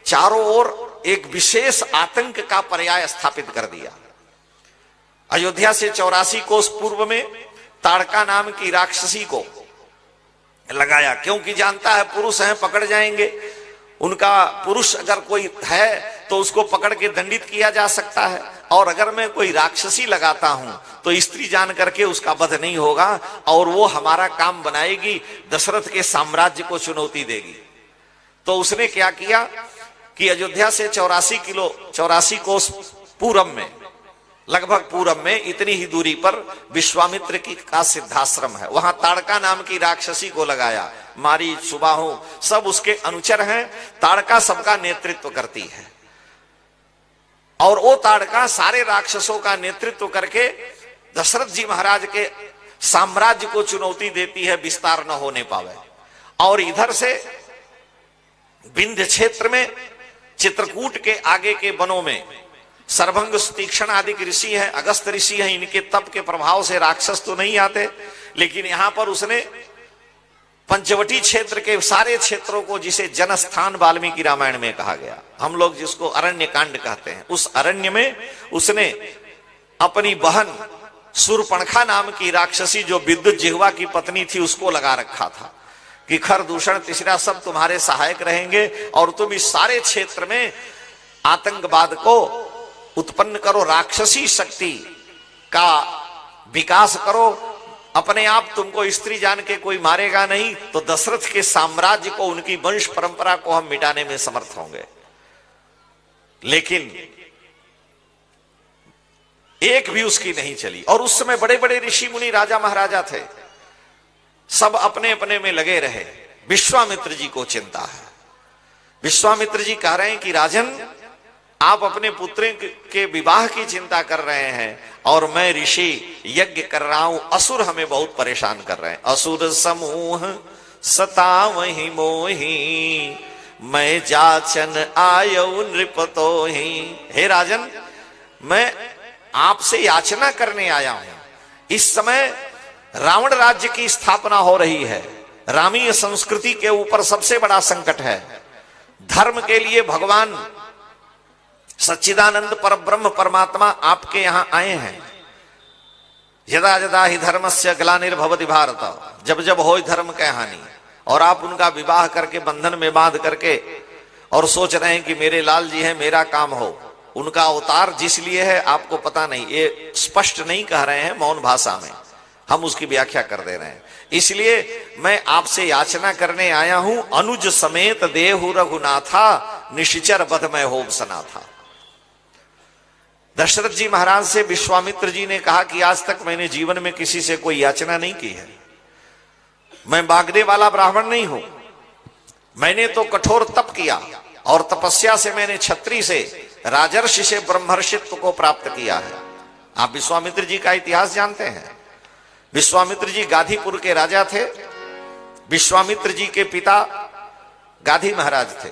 चारों ओर एक विशेष आतंक का पर्याय स्थापित कर दिया। अयोध्या से 84 कोस पूर्व में ताड़का नाम की राक्षसी को लगाया, क्योंकि जानता है पुरुष हैं, पकड़ जाएंगे। उनका पुरुष अगर कोई है तो उसको पकड़ के दंडित किया जा सकता है, और अगर मैं कोई राक्षसी लगाता हूं तो स्त्री जान करके उसका वध नहीं होगा और वो हमारा काम बनाएगी, दशरथ के साम्राज्य को चुनौती देगी। तो उसने क्या किया कि अयोध्या से 84 कोस पूरब में, लगभग पूरब में इतनी ही दूरी पर विश्वामित्र का सिद्धाश्रम है, वहां ताड़का नाम की राक्षसी को लगाया। मारी, सुबाहु सब उसके अनुचर हैं। ताड़का सबका नेतृत्व करती है, और वो ताड़का सारे राक्षसों का नेतृत्व करके दशरथ जी महाराज के साम्राज्य को चुनौती देती है, विस्तार न होने पावे। और इधर से विंध्य क्षेत्र में चित्रकूट के आगे के वनों में सर्वंग तीक्ष्ण आदि ऋषि हैं, अगस्त ऋषि हैं, इनके तप के प्रभाव से राक्षस तो नहीं आते। लेकिन यहां पर उसने पंचवटी क्षेत्र के सारे क्षेत्रों को, जिसे जनस्थान वाल्मीकि रामायण में कहा गया, हम लोग जिसको अरण्य कांड कहते हैं, उस अरण्य में उसने अपनी बहन सूर्पणखा नाम की राक्षसी, जो विद्युत जिह्वा की पत्नी थी, उसको लगा रखा था कि खर दूषण तीसरा सब तुम्हारे सहायक रहेंगे और तुम इस सारे क्षेत्र में आतंकवाद को उत्पन्न करो, राक्षसी शक्ति का विकास करो। अपने आप तुमको स्त्री जान के कोई मारेगा नहीं, तो दशरथ के साम्राज्य को, उनकी वंश परंपरा को हम मिटाने में समर्थ होंगे। लेकिन एक भी उसकी नहीं चली। और उस समय बड़े बड़े ऋषि मुनि राजा महाराजा थे, सब अपने अपने में लगे रहे। विश्वामित्र जी को चिंता है। विश्वामित्र जी कह रहे हैं कि राजन, आप अपने पुत्र के विवाह की चिंता कर रहे हैं और मैं ऋषि यज्ञ कर रहा हूं, असुर हमें बहुत परेशान कर रहे हैं। असुर समूह सतावहि मोहि, मैं जाचन आयो नृपतो ही। हे राजन, मैं आपसे याचना करने आया हूं। इस समय रावण राज्य की स्थापना हो रही है। रामीय संस्कृति के ऊपर सबसे बड़ा संकट है। धर्म के लिए भगवान सच्चिदानंद परब्रह्म परमात्मा आपके यहां आए हैं। यदा यदा ही धर्मस्य ग्लानिर्भवति भारत, जब जब हो धर्म की हानि, और आप उनका विवाह करके बंधन में बांध करके और सोच रहे हैं कि मेरे लाल जी है, मेरा काम हो। उनका अवतार जिस लिए है आपको पता नहीं, ये स्पष्ट नहीं कह रहे हैं, मौन भाषा में हम उसकी व्याख्या कर दे रहे हैं। इसलिए मैं आपसे याचना करने आया हूं, अनुज समेत देहु रघुनाथा, निशिचर बध में होम सना था। दशरथ जी महाराज से विश्वामित्र जी ने कहा कि आज तक मैंने जीवन में किसी से कोई याचना नहीं की है। मैं मांगने वाला ब्राह्मण नहीं हूं। मैंने तो कठोर तप किया और तपस्या से मैंने क्षत्रिय से, राजर्षि से ब्रह्मर्षित्व को प्राप्त किया है। आप विश्वामित्र जी का इतिहास जानते हैं। विश्वामित्र जी गाधीपुर के राजा थे। विश्वामित्र जी के पिता गाधी महाराज थे।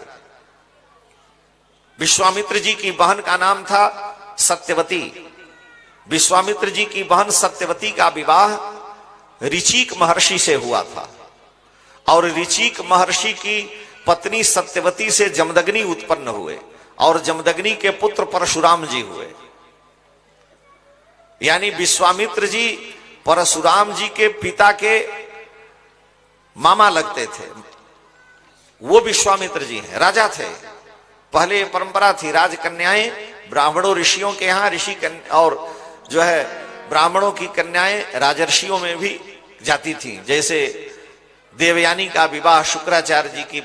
विश्वामित्र जी की बहन का नाम था सत्यवती। विश्वामित्र जी की बहन सत्यवती का विवाह ऋचिक महर्षि से हुआ था और ऋचिक महर्षि की पत्नी सत्यवती से जमदग्नि उत्पन्न हुए और जमदग्नि के पुत्र परशुराम जी हुए। यानी विश्वामित्र जी परशुराम जी के पिता के मामा लगते थे। वो विश्वामित्र जी हैं, राजा थे। पहले परंपरा थी, राजकन्याएं ब्राह्मणों ऋषियों के यहाँ, ऋषि और जो है ब्राह्मणों की कन्याएं राजर्षियों में भी जाती थी। जैसे देवयानी का विवाह शुक्राचार्य जी की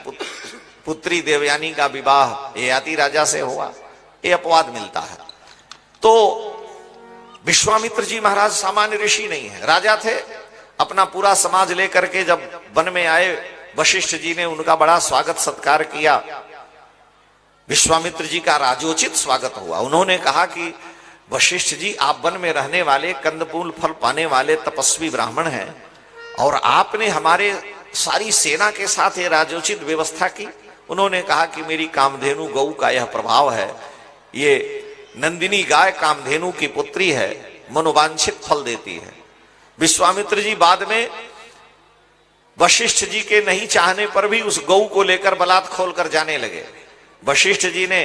पुत्री देवयानी का विवाह ययाति राजा से हुआ, ये अपवाद मिलता है। तो विश्वामित्र जी महाराज सामान्य ऋषि नहीं है, राजा थे। अपना पूरा समाज लेकर के जब वन में आए, वशिष्ठ जी ने उनका बड़ा स्वागत सत्कार किया। विश्वामित्र जी का राजोचित स्वागत हुआ। उन्होंने कहा कि वशिष्ठ जी, आप वन में रहने वाले, कंदमूल फल पाने वाले तपस्वी ब्राह्मण हैं और आपने हमारे सारी सेना के साथ ये राजोचित व्यवस्था की। उन्होंने कहा कि मेरी कामधेनु गौ का यह प्रभाव है। ये नंदिनी गाय कामधेनु की पुत्री है, मनोवांछित फल देती है। विश्वामित्र जी बाद में वशिष्ठ जी के नहीं चाहने पर भी उस गौ को लेकर बलात् खोलकर जाने लगे। वशिष्ठ जी ने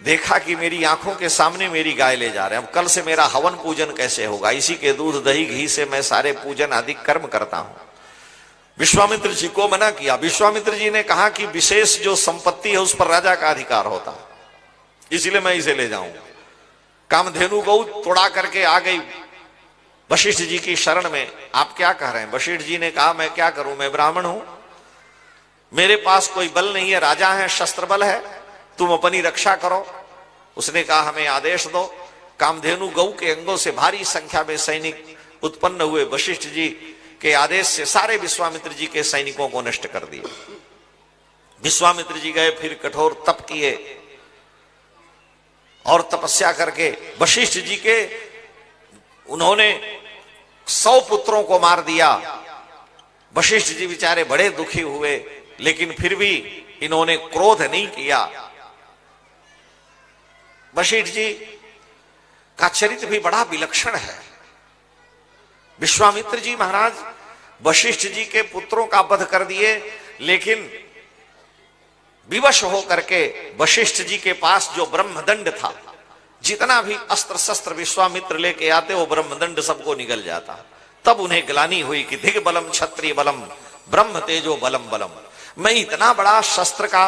देखा कि मेरी आंखों के सामने मेरी गाय ले जा रहे हैं, अब कल से मेरा हवन पूजन कैसे होगा? इसी के दूध दही घी से मैं सारे पूजन आदि कर्म करता हूं। विश्वामित्र जी को मना किया। विश्वामित्र जी ने कहा कि विशेष जो संपत्ति है उस पर राजा का अधिकार होता, इसलिए मैं इसे ले जाऊंगा। कामधेनु गौ तोड़ा करके आ गई वशिष्ठ जी की शरण में। आप क्या कह रहे हैं? वशिष्ठ जी ने कहा, मैं क्या करूं, मैं ब्राह्मण हूं, मेरे पास कोई बल नहीं है, राजा है, शस्त्र बल है, तुम अपनी रक्षा करो। उसने कहा, हमें आदेश दो। कामधेनु गौ के अंगों से भारी संख्या में सैनिक उत्पन्न हुए। वशिष्ठ जी के आदेश से सारे विश्वामित्र जी के सैनिकों को नष्ट कर दिया। विश्वामित्र जी गए, फिर कठोर तप किए और तपस्या करके वशिष्ठ जी के उन्होंने 100 पुत्रों को मार दिया। वशिष्ठ जी बेचारे बड़े दुखी हुए, लेकिन फिर भी इन्होंने क्रोध नहीं किया। वशिष्ठ जी का चरित्र भी बड़ा विलक्षण है। विश्वामित्र जी महाराज वशिष्ठ जी के पुत्रों का वध कर दिए, लेकिन विवश होकर के वशिष्ठ जी के पास जो ब्रह्मदंड था, जितना भी अस्त्र शस्त्र विश्वामित्र लेके आते वो ब्रह्मदंड सबको निगल जाता। तब उन्हें ग्लानि हुई कि धिग बलम क्षत्रिय बलम ब्रह्म तेजो बलम बलम। मैं इतना बड़ा शस्त्र का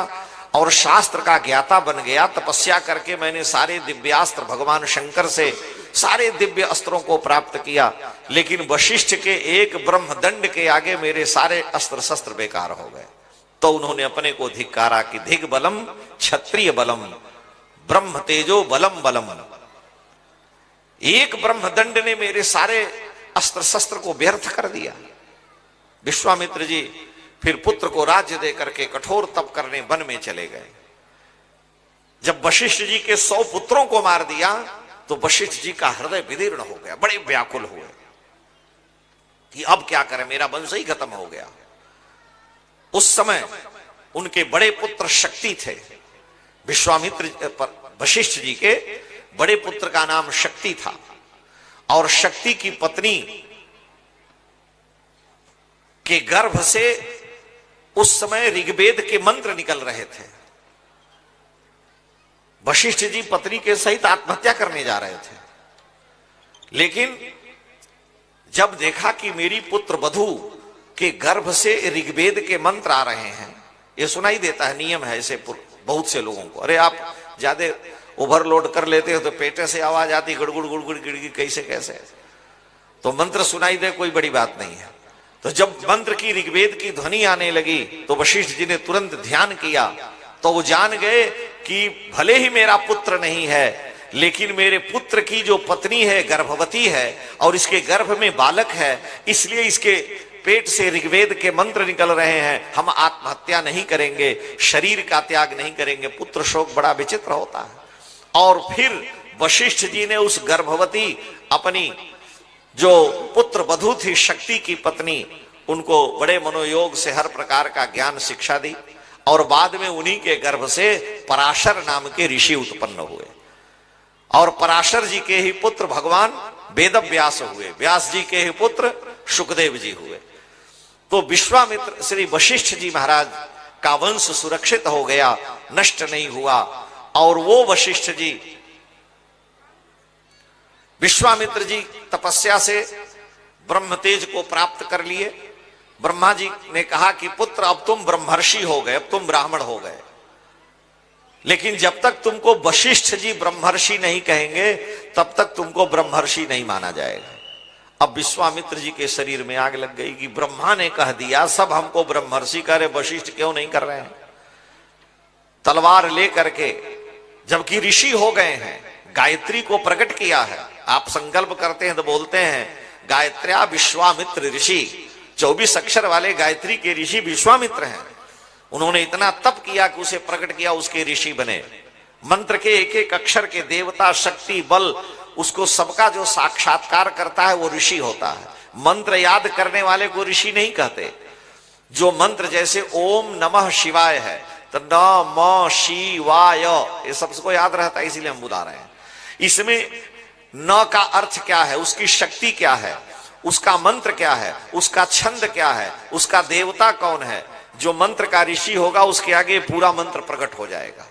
और शास्त्र का ज्ञाता बन गया, तपस्या करके मैंने सारे दिव्यास्त्र भगवान शंकर से सारे दिव्य अस्त्रों को प्राप्त किया, लेकिन वशिष्ठ के एक ब्रह्मदंड के आगे मेरे सारे अस्त्र शस्त्र बेकार हो गए। तो उन्होंने अपने को धिक्कारा कि धिग बलम क्षत्रिय बलम ब्रह्म तेजो बलम बलम। एक ब्रह्मदंड ने मेरे सारे अस्त्र शस्त्र को व्यर्थ कर दिया। विश्वामित्र जी फिर पुत्र को राज्य दे करके कठोर तप करने वन में चले गए। जब वशिष्ठ जी के 100 पुत्रों को मार दिया तो वशिष्ठ जी का हृदय विदीर्ण हो गया, बड़े व्याकुल हुए कि अब क्या करें, मेरा वंश ही खत्म हो गया। उस समय उनके बड़े पुत्र शक्ति थे। विश्वामित्र वशिष्ठ जी के बड़े पुत्र का नाम शक्ति था और शक्ति की पत्नी के गर्भ से उस समय ऋग्वेद के मंत्र निकल रहे थे। वशिष्ठ जी पत्नी के सहित आत्महत्या करने जा रहे थे, लेकिन जब देखा कि मेरी पुत्र वधू के गर्भ से ऋग्वेद के मंत्र आ रहे हैं, ये सुनाई देता है, नियम है ऐसे बहुत से लोगों को। अरे आप ज्यादा ओवरलोड कर लेते हो तो पेटे से आवाज आती गुड़गुड़ गुड़गुड़ गिड़गी कैसे कैसे, तो मंत्र सुनाई दे कोई बड़ी बात नहीं है। तो जब मंत्र की ऋग्वेद की ध्वनि आने लगी तो वशिष्ठ जी ने तुरंत ध्यान किया, तो वो जान गए कि भले ही मेरा पुत्र नहीं है लेकिन मेरे पुत्र की जो पत्नी है गर्भवती है और इसके गर्भ में बालक है, इसलिए इसके पेट से ऋग्वेद के मंत्र निकल रहे हैं। हम आत्महत्या नहीं करेंगे, शरीर का त्याग नहीं करेंगे। पुत्र शोक बड़ा विचित्र होता है। और फिर वशिष्ठ जी ने उस गर्भवती अपनी जो पुत्र वधू थी शक्ति की पत्नी, उनको बड़े मनोयोग से हर प्रकार का ज्ञान शिक्षा दी और बाद में उन्हीं के गर्भ से पराशर नाम के ऋषि उत्पन्न हुए और पराशर जी के ही पुत्र भगवान वेद व्यास हुए, व्यास जी के ही पुत्र सुखदेव जी हुए। तो विश्वामित्र श्री वशिष्ठ जी महाराज का वंश सुरक्षित हो गया, नष्ट नहीं हुआ। और वो वशिष्ठ जी विश्वामित्र जी तपस्या से ब्रह्म तेज को प्राप्त कर लिए। ब्रह्मा जी ने कहा कि पुत्र अब तुम ब्रह्मर्षि हो गए, अब तुम ब्राह्मण हो गए, लेकिन जब तक तुमको वशिष्ठ जी ब्रह्मर्षि नहीं कहेंगे तब तक तुमको ब्रह्मर्षि नहीं माना जाएगा। अब विश्वामित्र जी के शरीर में आग लग गई कि ब्रह्मा ने कह दिया सब हमको ब्रह्मर्षि करे, वशिष्ठ क्यों नहीं कर रहे हैं। तलवार लेकर के जबकि ऋषि हो गए हैं, गायत्री को प्रकट किया है। आप संकल्प करते हैं तो बोलते हैं गायत्र्या विश्वामित्र ऋषि, 24 अक्षर वाले गायत्री के ऋषि विश्वामित्र हैं। उन्होंने इतना तप किया कि उसे प्रकट किया, उसके ऋषि बने। मंत्र के एक एक अक्षर के देवता शक्ति बल उसको सबका जो साक्षात्कार करता है वो ऋषि होता है। मंत्र याद करने वाले को ऋषि नहीं कहते। जो मंत्र जैसे ओम नमः शिवाय है तो न म शिवाय ये सबको याद रहता है, इसीलिए हम बुला रहे हैं। इसमें न का अर्थ क्या है, उसकी शक्ति क्या है, उसका मंत्र क्या है, उसका छंद क्या है, उसका देवता कौन है। जो मंत्र का ऋषि होगा उसके आगे पूरा मंत्र प्रकट हो जाएगा।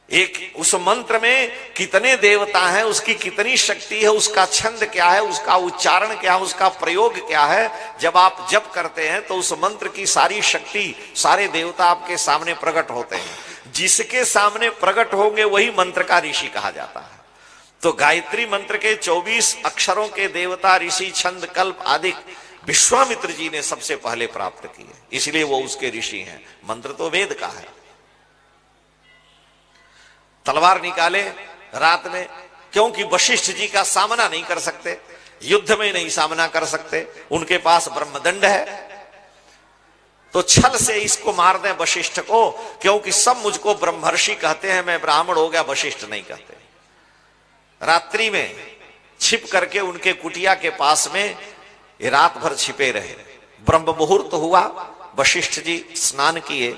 एक उस मंत्र में कितने देवता हैं, उसकी कितनी शक्ति है, उसका छंद क्या है, उसका उच्चारण क्या है, उसका प्रयोग क्या है। जब आप जप करते हैं तो उस मंत्र की सारी शक्ति, सारे देवता आपके सामने प्रकट होते हैं। जिसके सामने प्रकट होंगे वही मंत्र का ऋषि कहा जाता है। तो गायत्री मंत्र के 24 अक्षरों के देवता ऋषि छंद कल्प आदि विश्वामित्र जी ने सबसे पहले प्राप्त किए, इसलिए वो उसके ऋषि हैं। मंत्र तो वेद का है। तलवार निकाले रात में, क्योंकि वशिष्ठ जी का सामना नहीं कर सकते, युद्ध में नहीं सामना कर सकते, उनके पास ब्रह्मदंड है। तो छल से इसको मार दें वशिष्ठ को, क्योंकि सब मुझको ब्रह्मर्षि कहते हैं, मैं ब्राह्मण हो गया, वशिष्ठ नहीं कहते। रात्रि में छिप करके उनके कुटिया के पास में ये रात भर छिपे रहे। ब्रह्म मुहूर्त हुआ, वशिष्ठ जी स्नान किए,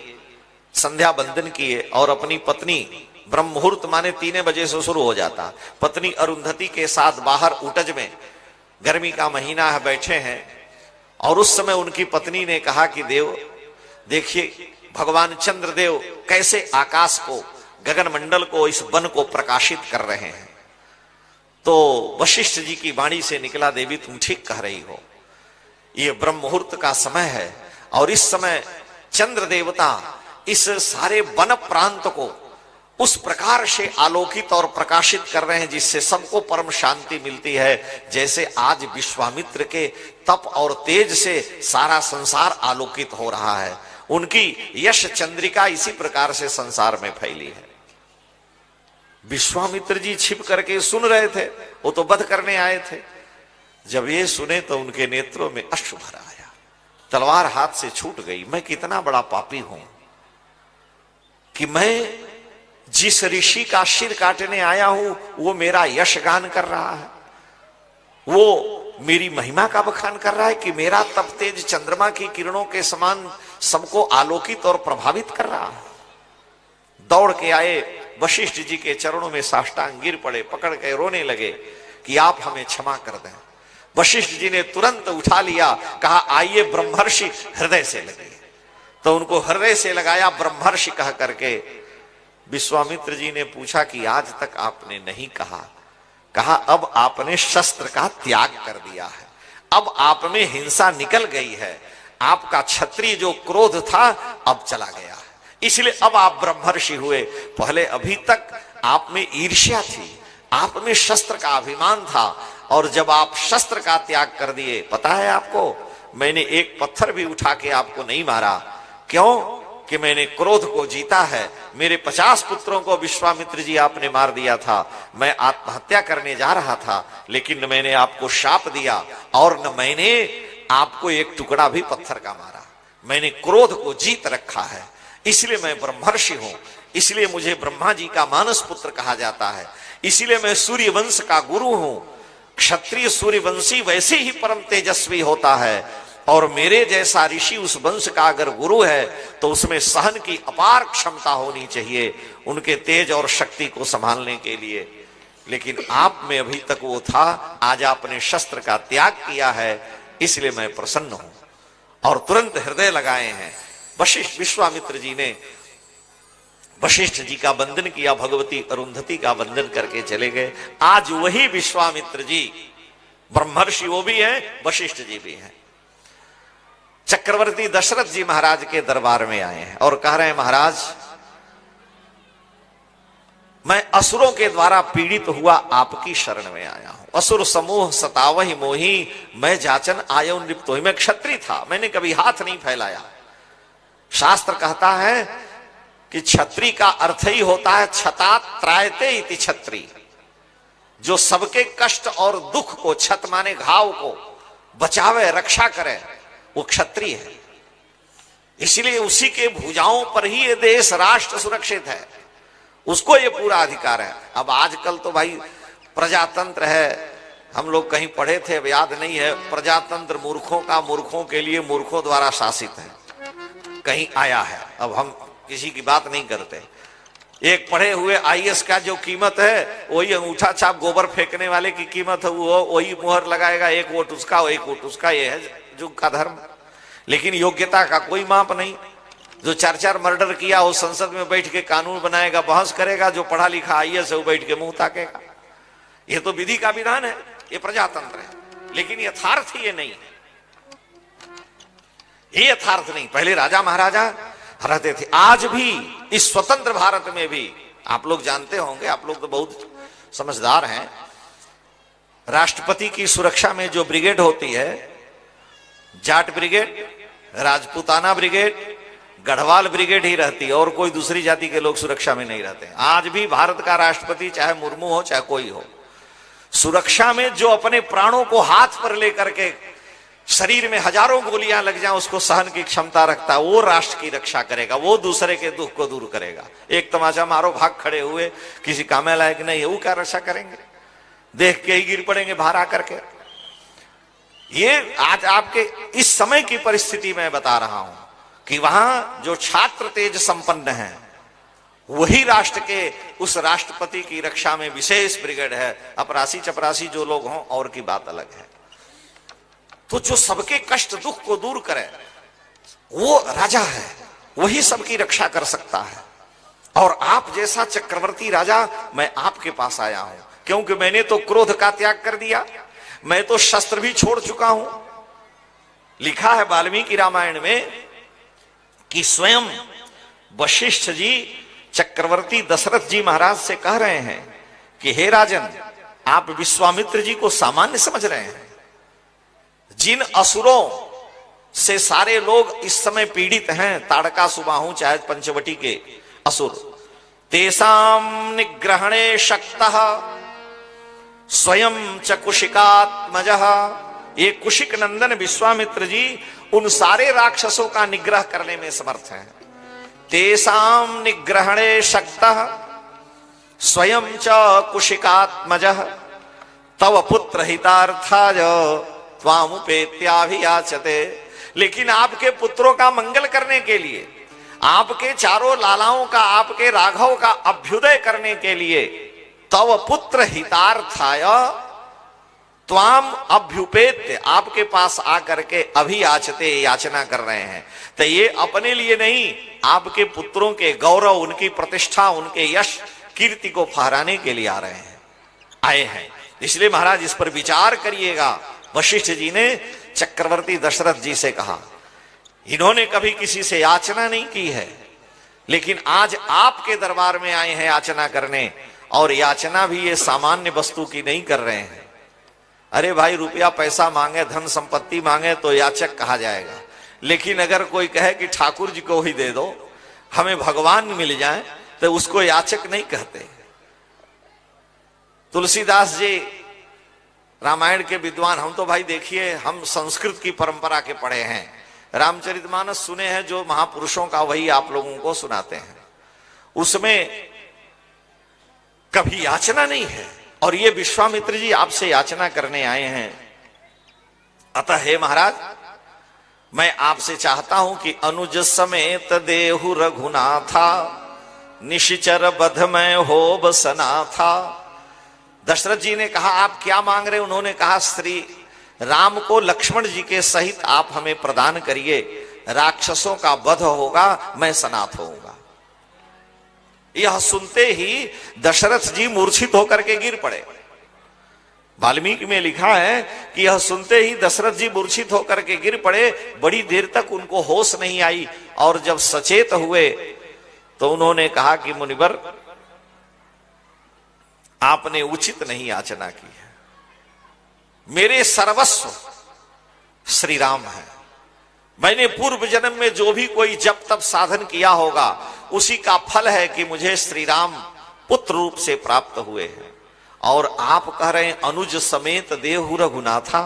संध्या बंदन किए और अपनी पत्नी, ब्रह्म मुहूर्त माने 3 बजे से शुरू हो जाता, पत्नी अरुंधति के साथ बाहर उटज में, गर्मी का महीना है, बैठे हैं। और उस समय उनकी पत्नी ने कहा कि देव देखिए भगवान चंद्रदेव कैसे आकाश को, गगन मंडल को, इस वन को प्रकाशित कर रहे हैं। तो वशिष्ठ जी की वाणी से निकला, देवी तुम ठीक कह रही हो, ये ब्रह्म मुहूर्त का समय है और इस समय चंद्र देवता इस सारे वन प्रांत को उस प्रकार से आलोकित और प्रकाशित कर रहे हैं जिससे सबको परम शांति मिलती है। जैसे आज विश्वामित्र के तप और तेज से सारा संसार आलोकित हो रहा है, उनकी यश चंद्रिका इसी प्रकार से संसार में फैली है। विश्वामित्र जी छिप करके सुन रहे थे वो तो वध करने आए थे। जब ये सुने तो उनके नेत्रों में अश्रु भर आया, तलवार हाथ से छूट गई। मैं कितना बड़ा पापी हूं कि मैं जिस ऋषि का सिर काटने आया हूं वो मेरा यश गान कर रहा है, वो मेरी महिमा का बखान कर रहा है कि मेरा तप तेज चंद्रमा की किरणों के समान सबको आलोकित और प्रभावित कर रहा है। दौड़ के आए, वशिष्ठ जी के चरणों में साष्टांग गिर पड़े, पकड़ के रोने लगे कि आप हमें क्षमा कर दें। वशिष्ठ जी ने तुरंत उठा लिया, कहा आइए ब्रह्मर्षि हृदय से लगे। तो उनको हृदय से लगाया ब्रह्मर्षि कह करके। विश्वामित्र जी ने पूछा कि आज तक आपने नहीं कहा। कहा अब आपने शस्त्र का त्याग कर दिया है, अब आप में हिंसा निकल गई है, आपका क्षत्रिय जो क्रोध था अब चला गया है, इसलिए अब आप ब्रह्मर्षि हुए। पहले अभी तक आप में ईर्ष्या थी, आप में शस्त्र का अभिमान था, और जब आप शस्त्र का त्याग कर दिए, पता है आपको, मैंने एक पत्थर भी उठा के आपको नहीं मारा। क्यों? कि मैंने क्रोध को जीता है। मेरे 50 पुत्रों को विश्वामित्र जी आपने मार दिया था, मैं आत्महत्या करने जा रहा था, लेकिन न मैंने आपको शाप दिया और न मैंने आपको एक टुकड़ा भी पत्थर का मारा। मैंने क्रोध को जीत रखा है, इसलिए मैं ब्रह्मर्षि हूं, इसलिए मुझे ब्रह्मा जी का मानस पुत्र कहा जाता है, इसलिए मैं सूर्य वंश का गुरु हूं। क्षत्रिय सूर्यवंशी वैसे ही परम तेजस्वी होता है, और मेरे जैसा ऋषि उस वंश का अगर गुरु है तो उसमें सहन की अपार क्षमता होनी चाहिए उनके तेज और शक्ति को संभालने के लिए। लेकिन आप में अभी तक वो था, आज आपने शस्त्र का त्याग किया है, इसलिए मैं प्रसन्न हूं। और तुरंत हृदय लगाए हैं। वशिष्ठ विश्वामित्र जी ने वशिष्ठ जी का वंदन किया, भगवती अरुंधति का वंदन करके चले गए। आज वही विश्वामित्र जी ब्रह्मर्षि वो भी हैं, वशिष्ठ जी भी हैं। चक्रवर्ती दशरथ जी महाराज के दरबार में आए हैं और कह रहे हैं महाराज, मैं असुरों के द्वारा पीड़ित हुआ आपकी शरण में आया हूं। असुर समूह सतावहि मोही, मैं जाचन आयो निप्तो। मैं क्षत्रिय था, मैंने कभी हाथ नहीं फैलाया। शास्त्र कहता है कि क्षत्रिय का अर्थ ही होता है छता त्रायते इति क्षत्रिय, जो सबके कष्ट और दुख को, छत माने घाव को बचावे, रक्षा करे, वो क्षत्रिय है। इसलिए उसी के भुजाओं पर ही ये देश राष्ट्र सुरक्षित है, उसको ये पूरा अधिकार है। अब आजकल तो भाई प्रजातंत्र है, हम लोग कहीं पढ़े थे, अब याद नहीं है, प्रजातंत्र मूर्खों का, मूर्खों के लिए, मूर्खों द्वारा शासित है, कहीं आया है। अब हम किसी की बात नहीं करते। एक पढ़े हुए आईएएस का जो कीमत है वही अंगूठा छाप गोबर फेंकने वाले की कीमत है, वो वही मुहर लगाएगा, एक वोट उसका, एक वोट उसका। ये है युग का धर्म। लेकिन योग्यता का कोई माप नहीं। जो 4-4 मर्डर किया वो संसद में बैठ के कानून बनाएगा, बहस करेगा, जो पढ़ा लिखा आईएएस है वो बैठ के मुंह ताकेगा। ये तो विधि का विधान है, ये प्रजातंत्र है। लेकिन यथार्थ ये नहीं है, ये यथार्थ नहीं। पहले राजा महाराजा रहते थे। आज भी इस स्वतंत्र भारत में भी आप लोग जानते होंगे, आप लोग तो बहुत समझदार हैं, राष्ट्रपति की सुरक्षा में जो ब्रिगेड होती है, Jat brigade, Rajputana brigade, Garhwal brigade ही रहती है, और कोई दूसरी जाति के लोग सुरक्षा में नहीं रहते। आज भी भारत का राष्ट्रपति चाहे मुर्मू हो चाहे कोई हो, सुरक्षा में जो अपने प्राणों को हाथ पर लेकर के शरीर में हजारों गोलियां लग जाएं उसको सहन की क्षमता रखता है, वो राष्ट्र की रक्षा करेगा, वो दूसरे के दुख को दूर करेगा। एक तमाचा मारो, भाग खड़े हुए, किसी काम लायक नहीं है, वो क्या रक्षा करेंगे? देख के ही गिर पड़ेंगे बाहर आकर के। ये आज आपके इस समय की परिस्थिति में बता रहा हूं कि वहां जो छात्र तेज संपन्न हैं वही राष्ट्र के, उस राष्ट्रपति की रक्षा में विशेष ब्रिगेड है। अपरासी चपरासी जो लोग हों और की बात अलग है। तो जो सबके कष्ट दुख को दूर करे वो राजा है, वही सबकी रक्षा कर सकता है। और आप जैसा चक्रवर्ती राजा मैं आपके पास आया हूं, क्योंकि मैंने तो क्रोध का त्याग कर दिया, मैं तो शस्त्र भी छोड़ चुका हूं। लिखा है वाल्मीकि रामायण में कि स्वयं वशिष्ठ जी चक्रवर्ती दशरथ जी महाराज से कह रहे हैं कि हे राजन, आप विश्वामित्र जी को सामान्य समझ रहे हैं। जिन असुरों से सारे लोग इस समय पीड़ित हैं, ताड़का सुबाहु चाहे पंचवटी के असुर, तेसाम निग्रहणे शक्तः स्वयं च कुशिकात्मजः, ये कुशिक नंदन विश्वामित्र जी उन सारे राक्षसों का निग्रह करने में समर्थ हैं। तेसाम निग्रहणे शक्तः स्वयं च कुशिकात्मजः तव पुत्र हितार्थाय त्वामुपेत्याभियाचते। लेकिन आपके पुत्रों का मंगल करने के लिए, आपके चारों लालाओं का, आपके राघव का अभ्युदय करने के लिए, तव पुत्र हितार्थाय त्वाम अभ्युपेत्य, आपके पास आकर के अभियाचते, याचना कर रहे हैं। तो ये अपने लिए नहीं, आपके पुत्रों के गौरव, उनकी प्रतिष्ठा, उनके यश कीर्ति को फहराने के लिए आ रहे हैं, आए हैं। इसलिए महाराज इस पर विचार करिएगा। वशिष्ठ जी ने चक्रवर्ती दशरथ जी से कहा, इन्होंने कभी किसी से याचना नहीं की है, लेकिन आज आपके दरबार में आए हैं याचना करने, और याचना भी ये सामान्य वस्तु की नहीं कर रहे हैं। अरे भाई, रुपया पैसा मांगे, धन संपत्ति मांगे तो याचक कहा जाएगा, लेकिन अगर कोई कहे कि ठाकुर जी को ही दे दो, हमें भगवान मिल जाए, तो उसको याचक नहीं कहते। तुलसीदास जी रामायण के विद्वान, हम तो भाई देखिए, हम संस्कृत की परंपरा के पढ़े हैं, रामचरितमानस सुने हैं, जो महापुरुषों का वही आप लोगों को सुनाते हैं। उसमें कभी याचना नहीं है, और ये विश्वामित्र जी आपसे याचना करने आए हैं। अतः हे महाराज, मैं आपसे चाहता हूं कि अनुज समेत देहु रघुनाथा, निशिचर बध में हो बसना था। दशरथ जी ने कहा, आप क्या मांग रहे? उन्होंने कहा, श्री राम को लक्ष्मण जी के सहित आप हमें प्रदान करिए, राक्षसों का वध होगा, मैं सनाथ होऊंगा। यह सुनते ही दशरथ जी मूर्छित होकर के गिर पड़े। वाल्मीकि में लिखा है कि यह सुनते ही दशरथ जी मूर्छित होकर के गिर पड़े। बड़ी देर तक उनको होश नहीं आई, और जब सचेत हुए तो उन्होंने कहा कि मुनिवर, आपने उचित नहीं याचना की है। मेरे सर्वस्व श्री राम है। मैंने पूर्व जन्म में जो भी कोई जप तप साधन किया होगा, उसी का फल है कि मुझे श्री राम पुत्र रूप से प्राप्त हुए हैं। और आप कह रहे हैं अनुज समेत देहु रघुनाथा,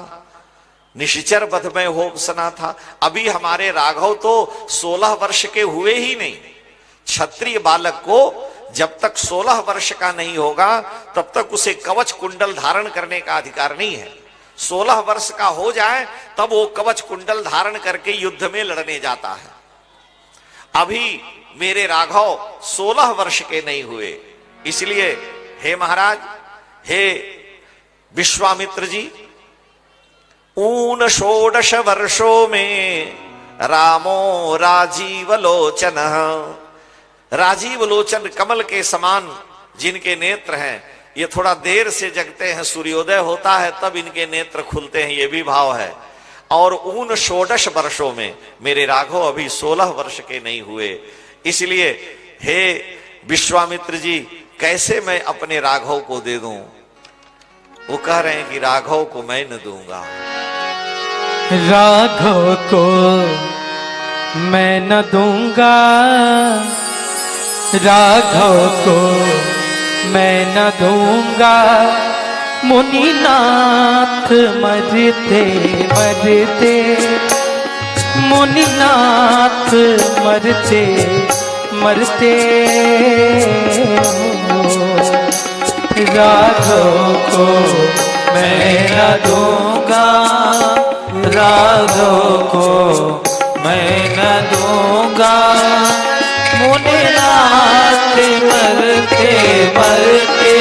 निशिचर बध में हो सना था। अभी हमारे राघव तो 16 वर्ष के हुए ही नहीं। क्षत्रिय बालक को जब तक 16 वर्ष का नहीं होगा, तब तक उसे कवच कुंडल धारण करने का अधिकार नहीं है। 16 वर्ष का हो जाए तब वो कवच कुंडल धारण करके युद्ध में लड़ने जाता है। अभी मेरे राघव 16 वर्ष के नहीं हुए। इसलिए हे महाराज, हे विश्वामित्र जी, ऊन 16 वर्षों में रामो राजीव लोचन, राजीव लोचन कमल के समान जिनके नेत्र हैं, ये थोड़ा देर से जगते हैं, सूर्योदय होता है तब इनके नेत्र खुलते हैं, ये भी भाव है। और ऊन 16 वर्षों में मेरे राघव अभी 16 वर्ष के नहीं हुए। इसलिए हे विश्वामित्र जी, कैसे मैं अपने राघव को दे दूं? वो कह रहे हैं कि राघव को मैं न दूंगा। राघव को मैं न दूंगा, राघव को मैं न दूंगा, मुनिनाथ मरते मरते, मुनिनाथ मरते मरते हो। राघव को मैं न दूंगा, राघव को मैं न दूंगा, मुनिनाथ मरते मरते,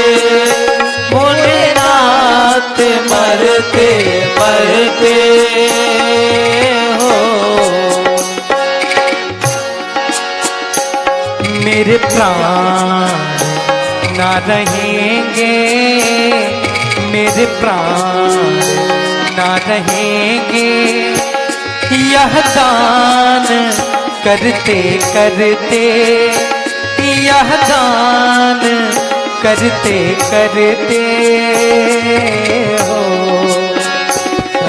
मुनिनाथ मरते मरते हो। मेरे प्राण ना रहेंगे, मेरे प्राण ना रहेंगे, यह दान करते करते, यह दान करते करते हो।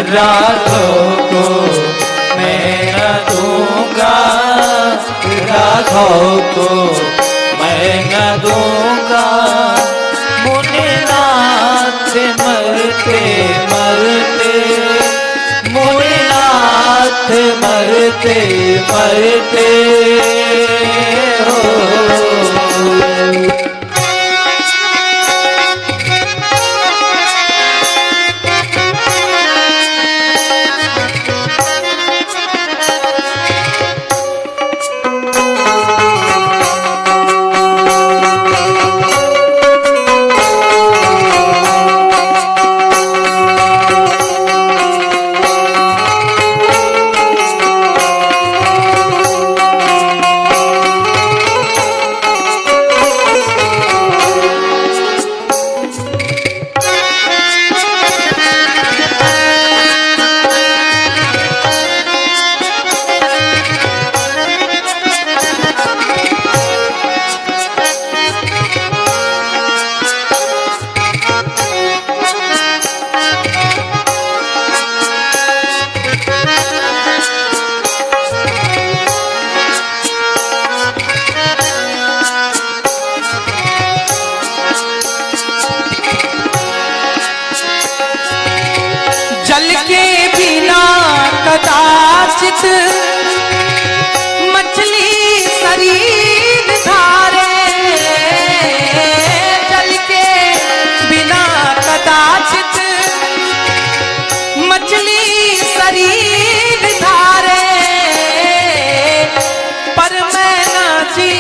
राघव को मैं न दूंगा, राघव को मैं न दूंगा, मुनि नाथ मरते मरते, मोरे नाथ मरते मरते हो। जल के बिना कदाचित मछली शरीर धारे, जल के बिना कदाचित मछली शरीर धारे, पर मैं न जी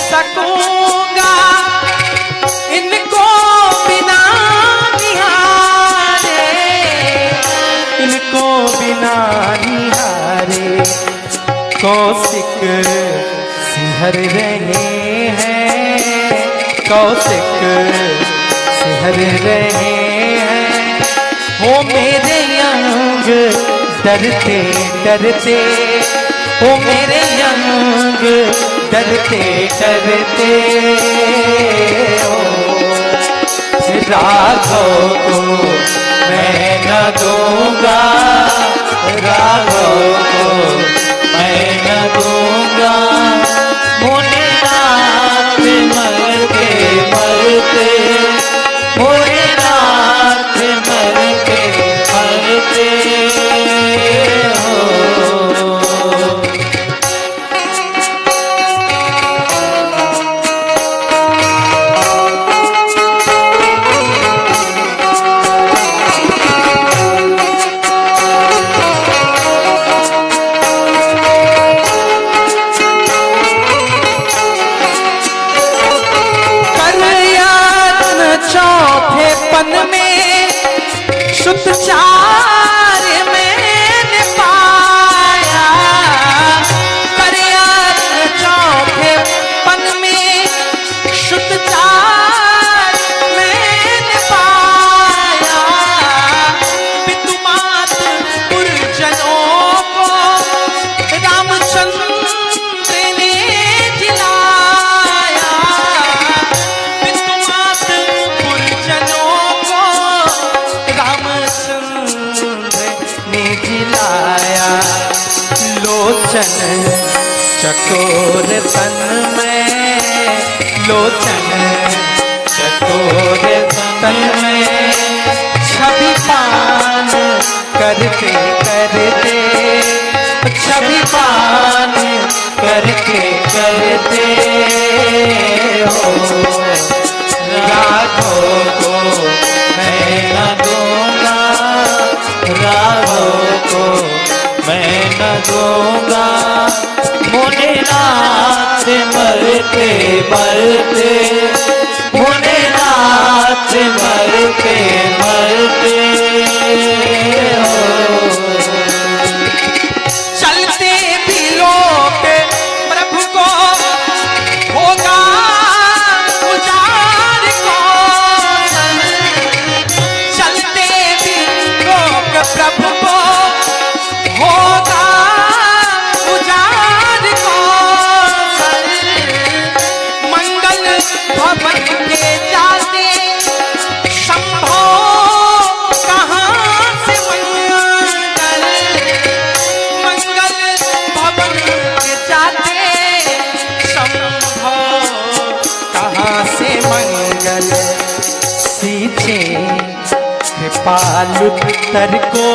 सकूंगा इनको बिना निहारे, इनको बिना निहारे। कौशिक सिहर रहे हैं, कौशिक सिहर रहे हैं, हो मेरे अंग डरते डरते, हो मेरे अंग डरते डरते हो। राघव को मैं न दूंगा, राघव को मैं न दूंगा, मोरे नाथ मरते मरते, मोरे नाथ मरते मरते हो। चौथेपन में शुद्ध चार मैंने पाया, करयान चौथेपन में शुद्ध चार मैंने पाया, पितुमात पुरजनों को रामचंद्र ने जिलाया, पितुमात पुरजनों को रामचंद्र ने जिलाया। लोचन चकोर तन में, लोचन चकोर तन में, छवि पान करते करते, छवि पान करके करते हो। राघव को मैं न दूंगा, राघव को मैं न दूंगा, मोरे नाथ मरते मरते, मोरे नाथ मरते मरते हो। चलते भी लोग प्रभु को होगा उजार कौन, चलते भी लोग प्रभु को होगा उजार कौन, मंगल भवन के जाते संभव कहाँ कृपालु तर को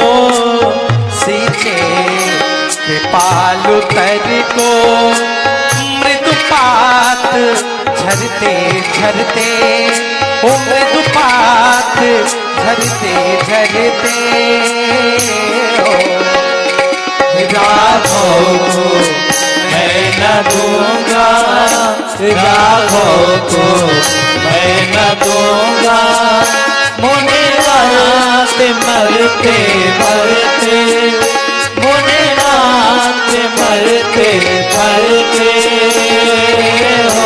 सींचे, कृपालु तर को मृदुपात झरते झरते, ओ मृदुपात झरते झरते। राघव को मैं न दूंगा, राघव को मैं न दूंगा, मुनि नाथ मरते मरते, मुनि नाथ मरते मरते हो।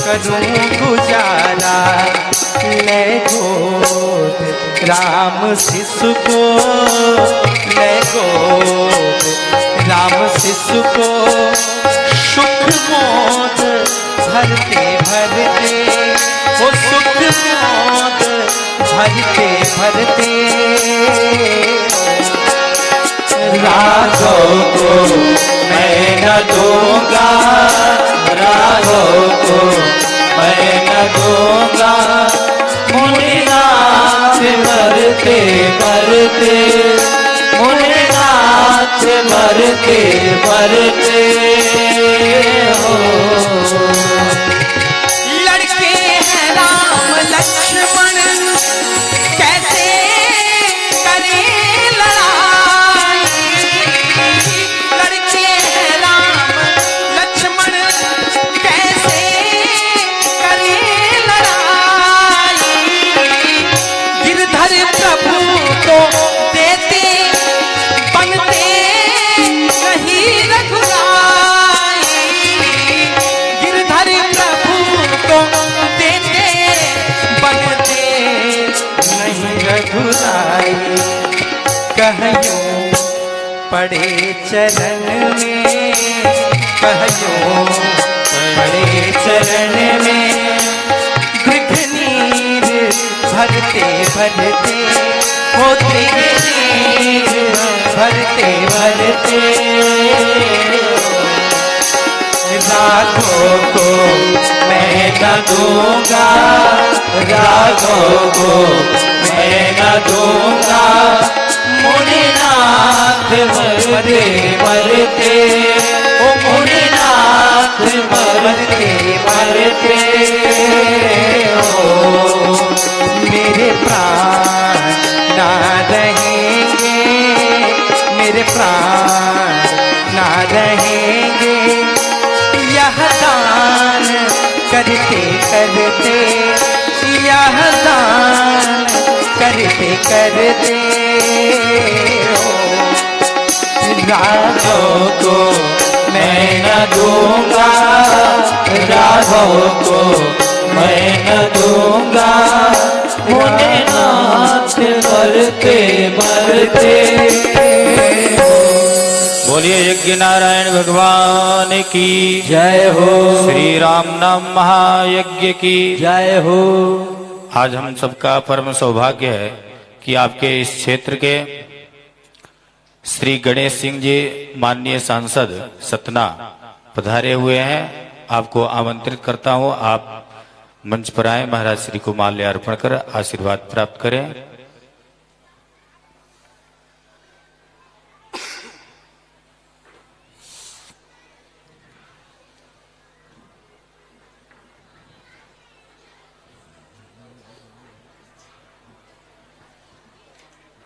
करूं गुजारा, ले गोद राम शिशु को, ले गोद राम शिशु को, सुख मोद भरते भरते, वो सुख मोद भरते भरते। राघव को मैं न दूंगा, राघव को मैं न दूंगा, मुनि नाथ मरते मरते, मुनि नाथ मरते मरते हो। लड़के हैं राम लक्ष्मण कैसे करें लड़ाई, लड़के हैं राम लक्ष्मण कैसे करें लड़ाई। गिरधर प्रभु तो देते बनते नहीं रघुराई, गिरधर प्रभु तो देते बनते नहीं रघुराई। कहियो पड़े चरण में, कहियो पड़े चरण में, गृघनीर भरते भरते, होते नीर भरते भरते। राघव को मैं न दूंगा, राघव को मैं न दूंगा, मुनि नाथ मरते मरते, ओ मुनि नाथ मरते मरते हो। मेरे प्राण ना रहेंगे, मेरे प्राण ना रहेंगे, यह दान करते करते, यह दान करते करते हो। राघव को मैं न दूंगा, राघव को मैं न दूंगा, मुनि नाथ मरते मरते। बोलिए यज्ञ नारायण भगवान की जय हो, श्री राम नाम महायज्ञ की जय हो। आज हम सबका परम सौभाग्य है कि आपके इस क्षेत्र के श्री गणेश सिंह जी माननीय सांसद सतना पधारे हुए हैं। आपको आमंत्रित करता हूं, आप मंच पर आए, महाराज श्री को माल्यार्पण कर आशीर्वाद प्राप्त करें।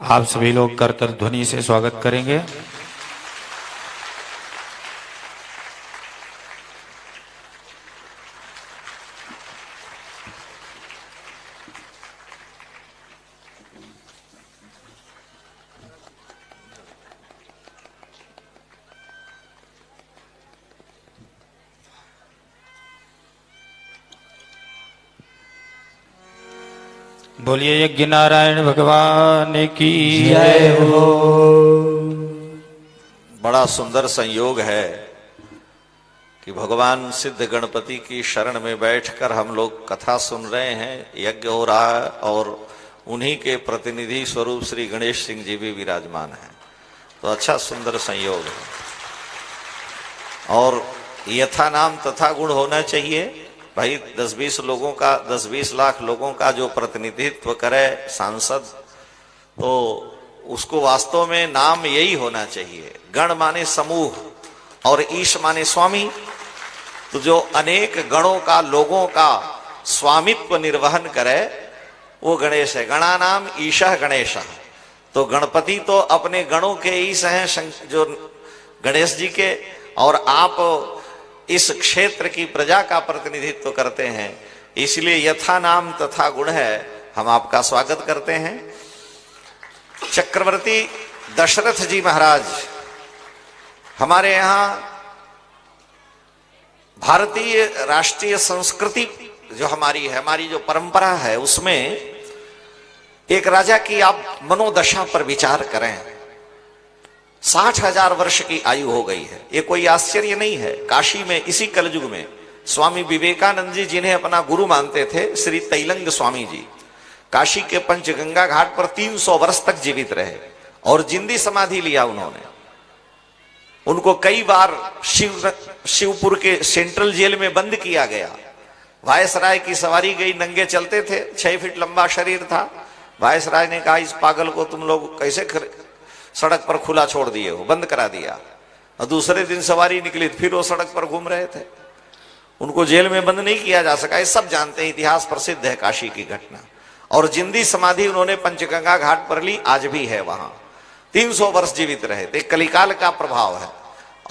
आप सभी लोग करतर ध्वनि से स्वागत करेंगे। बोलिए यज्ञ नारायण भगवान की जय हो। बड़ा सुंदर संयोग है कि भगवान सिद्ध गणपति की शरण में बैठकर हम लोग कथा सुन रहे हैं, यज्ञ हो रहा है और उन्हीं के प्रतिनिधि स्वरूप श्री गणेश सिंह जी भी विराजमान हैं। तो अच्छा सुंदर संयोग है और यथा नाम तथा गुण होना चाहिए। भाई 10-20 लोगों का 10-20 लाख लोगों का जो प्रतिनिधित्व करे सांसद, तो उसको वास्तव में नाम यही होना चाहिए। गण माने समूह और ईश माने स्वामी। तो जो अनेक गणों का, लोगों का स्वामित्व निर्वहन करे वो गणेश है। गणा नाम ईशः गणेश। तो गणपति तो अपने गणों के ईश हैं, जो गणेश जी के, और आप इस क्षेत्र की प्रजा का प्रतिनिधित्व करते हैं, इसलिए यथा नाम तथा गुण है। हम आपका स्वागत करते हैं। चक्रवर्ती दशरथ जी महाराज हमारे यहां भारतीय राष्ट्रीय संस्कृति जो हमारी है, हमारी जो परंपरा है, उसमें एक राजा की आप मनोदशा पर विचार करें। 60,000 वर्ष की आयु हो गई है। ये कोई आश्चर्य नहीं है। काशी में इसी कलयुग में स्वामी विवेकानंद जी, जिन्हें अपना गुरु मानते थे, श्री तैलंग स्वामी जी, काशी के पंचगंगा घाट पर 300 वर्ष तक जीवित रहे और जिंदी समाधि लिया उन्होंने। उनको कई बार शिवपुर के सेंट्रल जेल में बंद किया गया। वायसराय की सवारी गई, नंगे चलते थे, 6 फीट लंबा शरीर था। वायसराय ने कहा, इस पागल को तुम लोग कैसे सड़क पर खुला छोड़ दिए हो, बंद करा दिया। और दूसरे दिन सवारी निकली, फिर वो सड़क पर घूम रहे थे। उनको जेल में बंद नहीं किया जा सका। ये सब जानते हैं, इतिहास प्रसिद्ध है काशी की घटना। और जिंदी समाधि उन्होंने पंचगंगा घाट पर ली, आज भी है वहां। 300 वर्ष जीवित रहे थे। कलिकाल का प्रभाव है।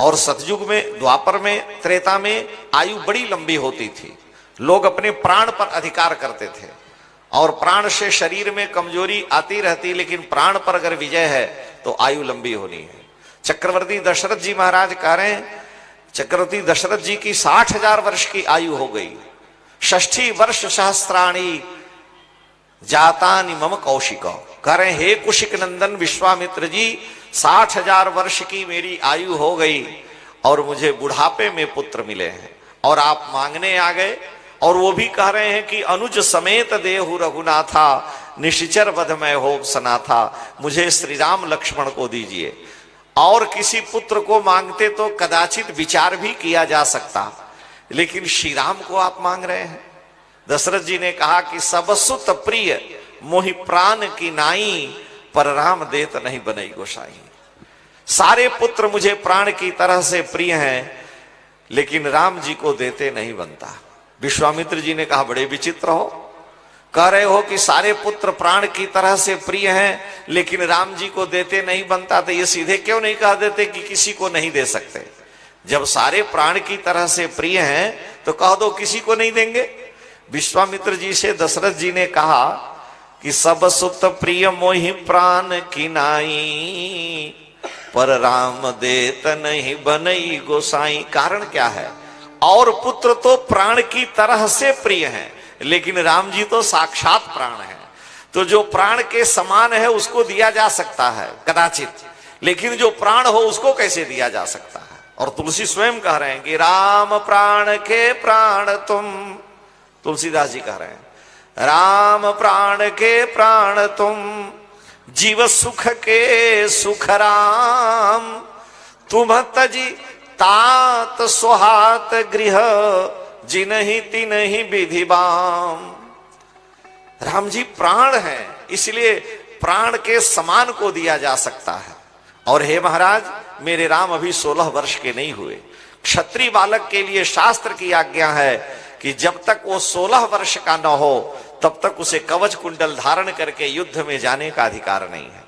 और सतयुग में, द्वापर में, त्रेता में आयु बड़ी लंबी होती थी। लोग अपने प्राण पर अधिकार करते थे और प्राण से शरीर में कमजोरी आती रहती, लेकिन प्राण पर अगर विजय है तो आयु लंबी होनी है। चक्रवर्ती दशरथ जी महाराज कह रहे हैं, चक्रवर्ती दशरथ जी की 60,000 वर्ष की आयु हो गई। 60 वर्ष सहस्त्राणी जातानि मम कौशिक। कह रहे हे कुशिक नंदन विश्वामित्र जी, 60,000 वर्ष की मेरी आयु हो गई और मुझे बुढ़ापे में पुत्र मिले हैं और आप मांगने आ गए। और वो भी कह रहे हैं कि अनुज समेत देहु रघुनाथा, निशिचर वध में हो सनाथा। मुझे श्री राम लक्ष्मण को दीजिए। और किसी पुत्र को मांगते तो कदाचित विचार भी किया जा सकता, लेकिन श्री राम को आप मांग रहे हैं। दशरथ जी ने कहा कि सब सुत प्रिय मोहि प्राण की नाई, पर राम देत नहीं बनई गोसाई। सारे पुत्र मुझे प्राण की तरह से प्रिय हैं, लेकिन राम जी को देते नहीं बनता। विश्वामित्र जी ने कहा, बड़े विचित्र हो, कह रहे हो कि सारे पुत्र प्राण की तरह से प्रिय हैं, लेकिन राम जी को देते नहीं बनता। तो ये सीधे क्यों नहीं कह देते कि किसी को नहीं दे सकते? जब सारे प्राण की तरह से प्रिय हैं तो कह दो किसी को नहीं देंगे। विश्वामित्र जी से दशरथ जी ने कहा कि सब सुत प्रिय मोहि प्राण की नाई, पर राम देत नहीं बनई गोसाई। कारण क्या है? और पुत्र तो प्राण की तरह से प्रिय हैं, लेकिन राम जी तो साक्षात प्राण है। तो जो प्राण के समान है उसको दिया जा सकता है कदाचित, लेकिन जो प्राण हो उसको कैसे दिया जा सकता है? और तुलसी स्वयं कह रहे हैं कि राम प्राण के प्राण तुम। तुलसीदास जी कह रहे हैं, राम प्राण के प्राण तुम, जीव सुख के सुख राम। तुम तजी तात सुहात गृह, जिनहि तिनहि विधि बाम। राम जी प्राण है, इसलिए प्राण के समान को दिया जा सकता है। और हे महाराज, मेरे राम अभी 16 वर्ष के नहीं हुए। क्षत्रिय बालक के लिए शास्त्र की आज्ञा है कि जब तक वो 16 वर्ष का न हो तब तक उसे कवच कुंडल धारण करके युद्ध में जाने का अधिकार नहीं है।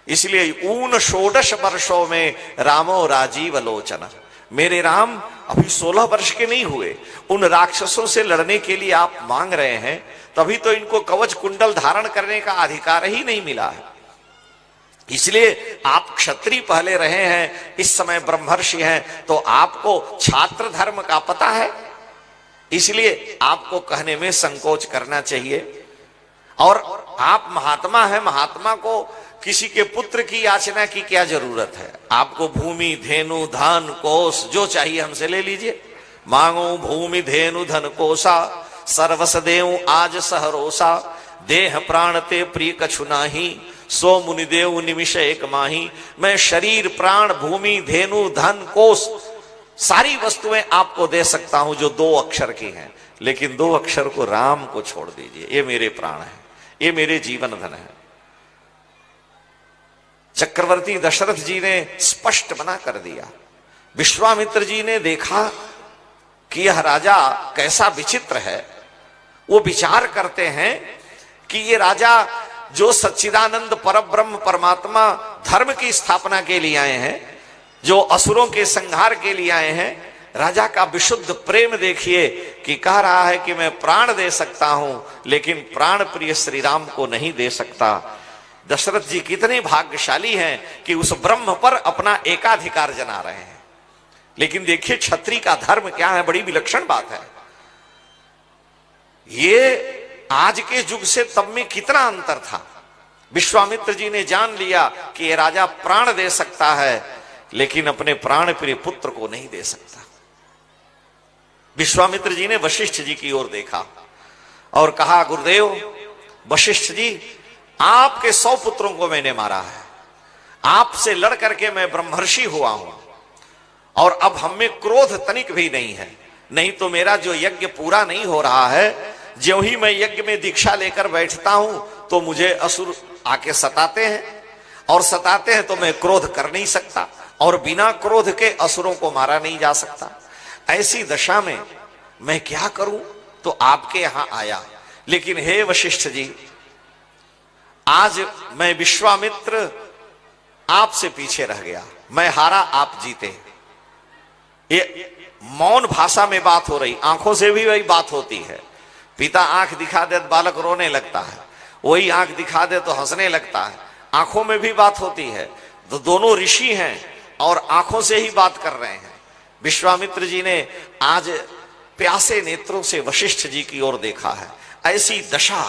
इसलिए ऊन 16 वर्षों में रामो राजीव लोचन, मेरे राम अभी 16 वर्ष के नहीं हुए, उन राक्षसों से लड़ने के लिए आप मांग रहे हैं, तभी तो इनको कवच कुंडल धारण करने का अधिकार ही नहीं मिला है। इसलिए आप क्षत्रिय पहले रहे हैं, इस समय ब्रह्मर्षि हैं, तो आपको छात्र धर्म का पता है, इसलिए आपको कहने में संकोच करना चाहिए। और आप महात्मा हैं, महात्मा को किसी के पुत्र की याचना की क्या जरूरत है? आपको भूमि धेनु धन कोष जो चाहिए हमसे ले लीजिए। मांगो भूमि धेनु धन कोषा, सर्वस देव आज सहरोसा, देह प्राण ते प्रिय कछु नाही, सो मुनिदेव निमिष एक माही। मैं शरीर प्राण भूमि धेनु धन कोष सारी वस्तुएं आपको दे सकता हूं जो 2 अक्षर की हैं, लेकिन 2 अक्षर को राम को छोड़ दीजिए। ये मेरे प्राण है, ये मेरे जीवन धन है। चक्रवर्ती दशरथ जी ने स्पष्ट मना कर दिया। विश्वामित्र जी ने देखा कि यह राजा कैसा विचित्र है। वो विचार करते हैं कि ये राजा जो सच्चिदानंद परब्रह्म परमात्मा धर्म की स्थापना के लिए आए हैं, जो असुरों के संहार के लिए आए हैं, राजा का विशुद्ध प्रेम देखिए कि कह रहा है कि मैं प्राण दे सकता हूं, लेकिन प्राण प्रिय श्री राम को नहीं दे सकता। दशरथ जी कितने भाग्यशाली हैं कि उस ब्रह्म पर अपना एकाधिकार जना रहे हैं। लेकिन देखिए क्षत्रिय का धर्म क्या है, बड़ी विलक्षण बात है। ये आज के युग से तब में कितना अंतर था। विश्वामित्र जी ने जान लिया कि ये राजा प्राण दे सकता है, लेकिन अपने प्राण प्रिय पुत्र को नहीं दे सकता। विश्वामित्र जी ने वशिष्ठ जी की ओर देखा और कहा, गुरुदेव वशिष्ठ जी, आपके 100 पुत्रों को मैंने मारा है, आपसे लड़ करके मैं ब्रह्मर्षि हुआ हूं, और अब हम में क्रोध तनिक भी नहीं है, नहीं तो मेरा जो यज्ञ पूरा नहीं हो रहा है, ज्यों ही मैं यज्ञ में दीक्षा लेकर बैठता हूं तो मुझे असुर आके सताते हैं, और सताते हैं तो मैं क्रोध कर नहीं सकता, और बिना क्रोध के असुरों को मारा नहीं जा सकता। ऐसी दशा में मैं क्या करूं? तो आपके यहां आया। लेकिन हे वशिष्ठ जी, आज मैं विश्वामित्र आपसे पीछे रह गया, मैं हारा आप जीते। ये मौन भाषा में बात हो रही, आंखों से भी वही बात होती है। पिता आंख दिखा दे तो बालक रोने लगता है, वही आंख दिखा दे तो हंसने लगता है। आंखों में भी बात होती है। तो दोनों ऋषि हैं और आंखों से ही बात कर रहे हैं। विश्वामित्र जी ने आज प्यासे नेत्रों से वशिष्ठ जी की ओर देखा है। ऐसी दशा,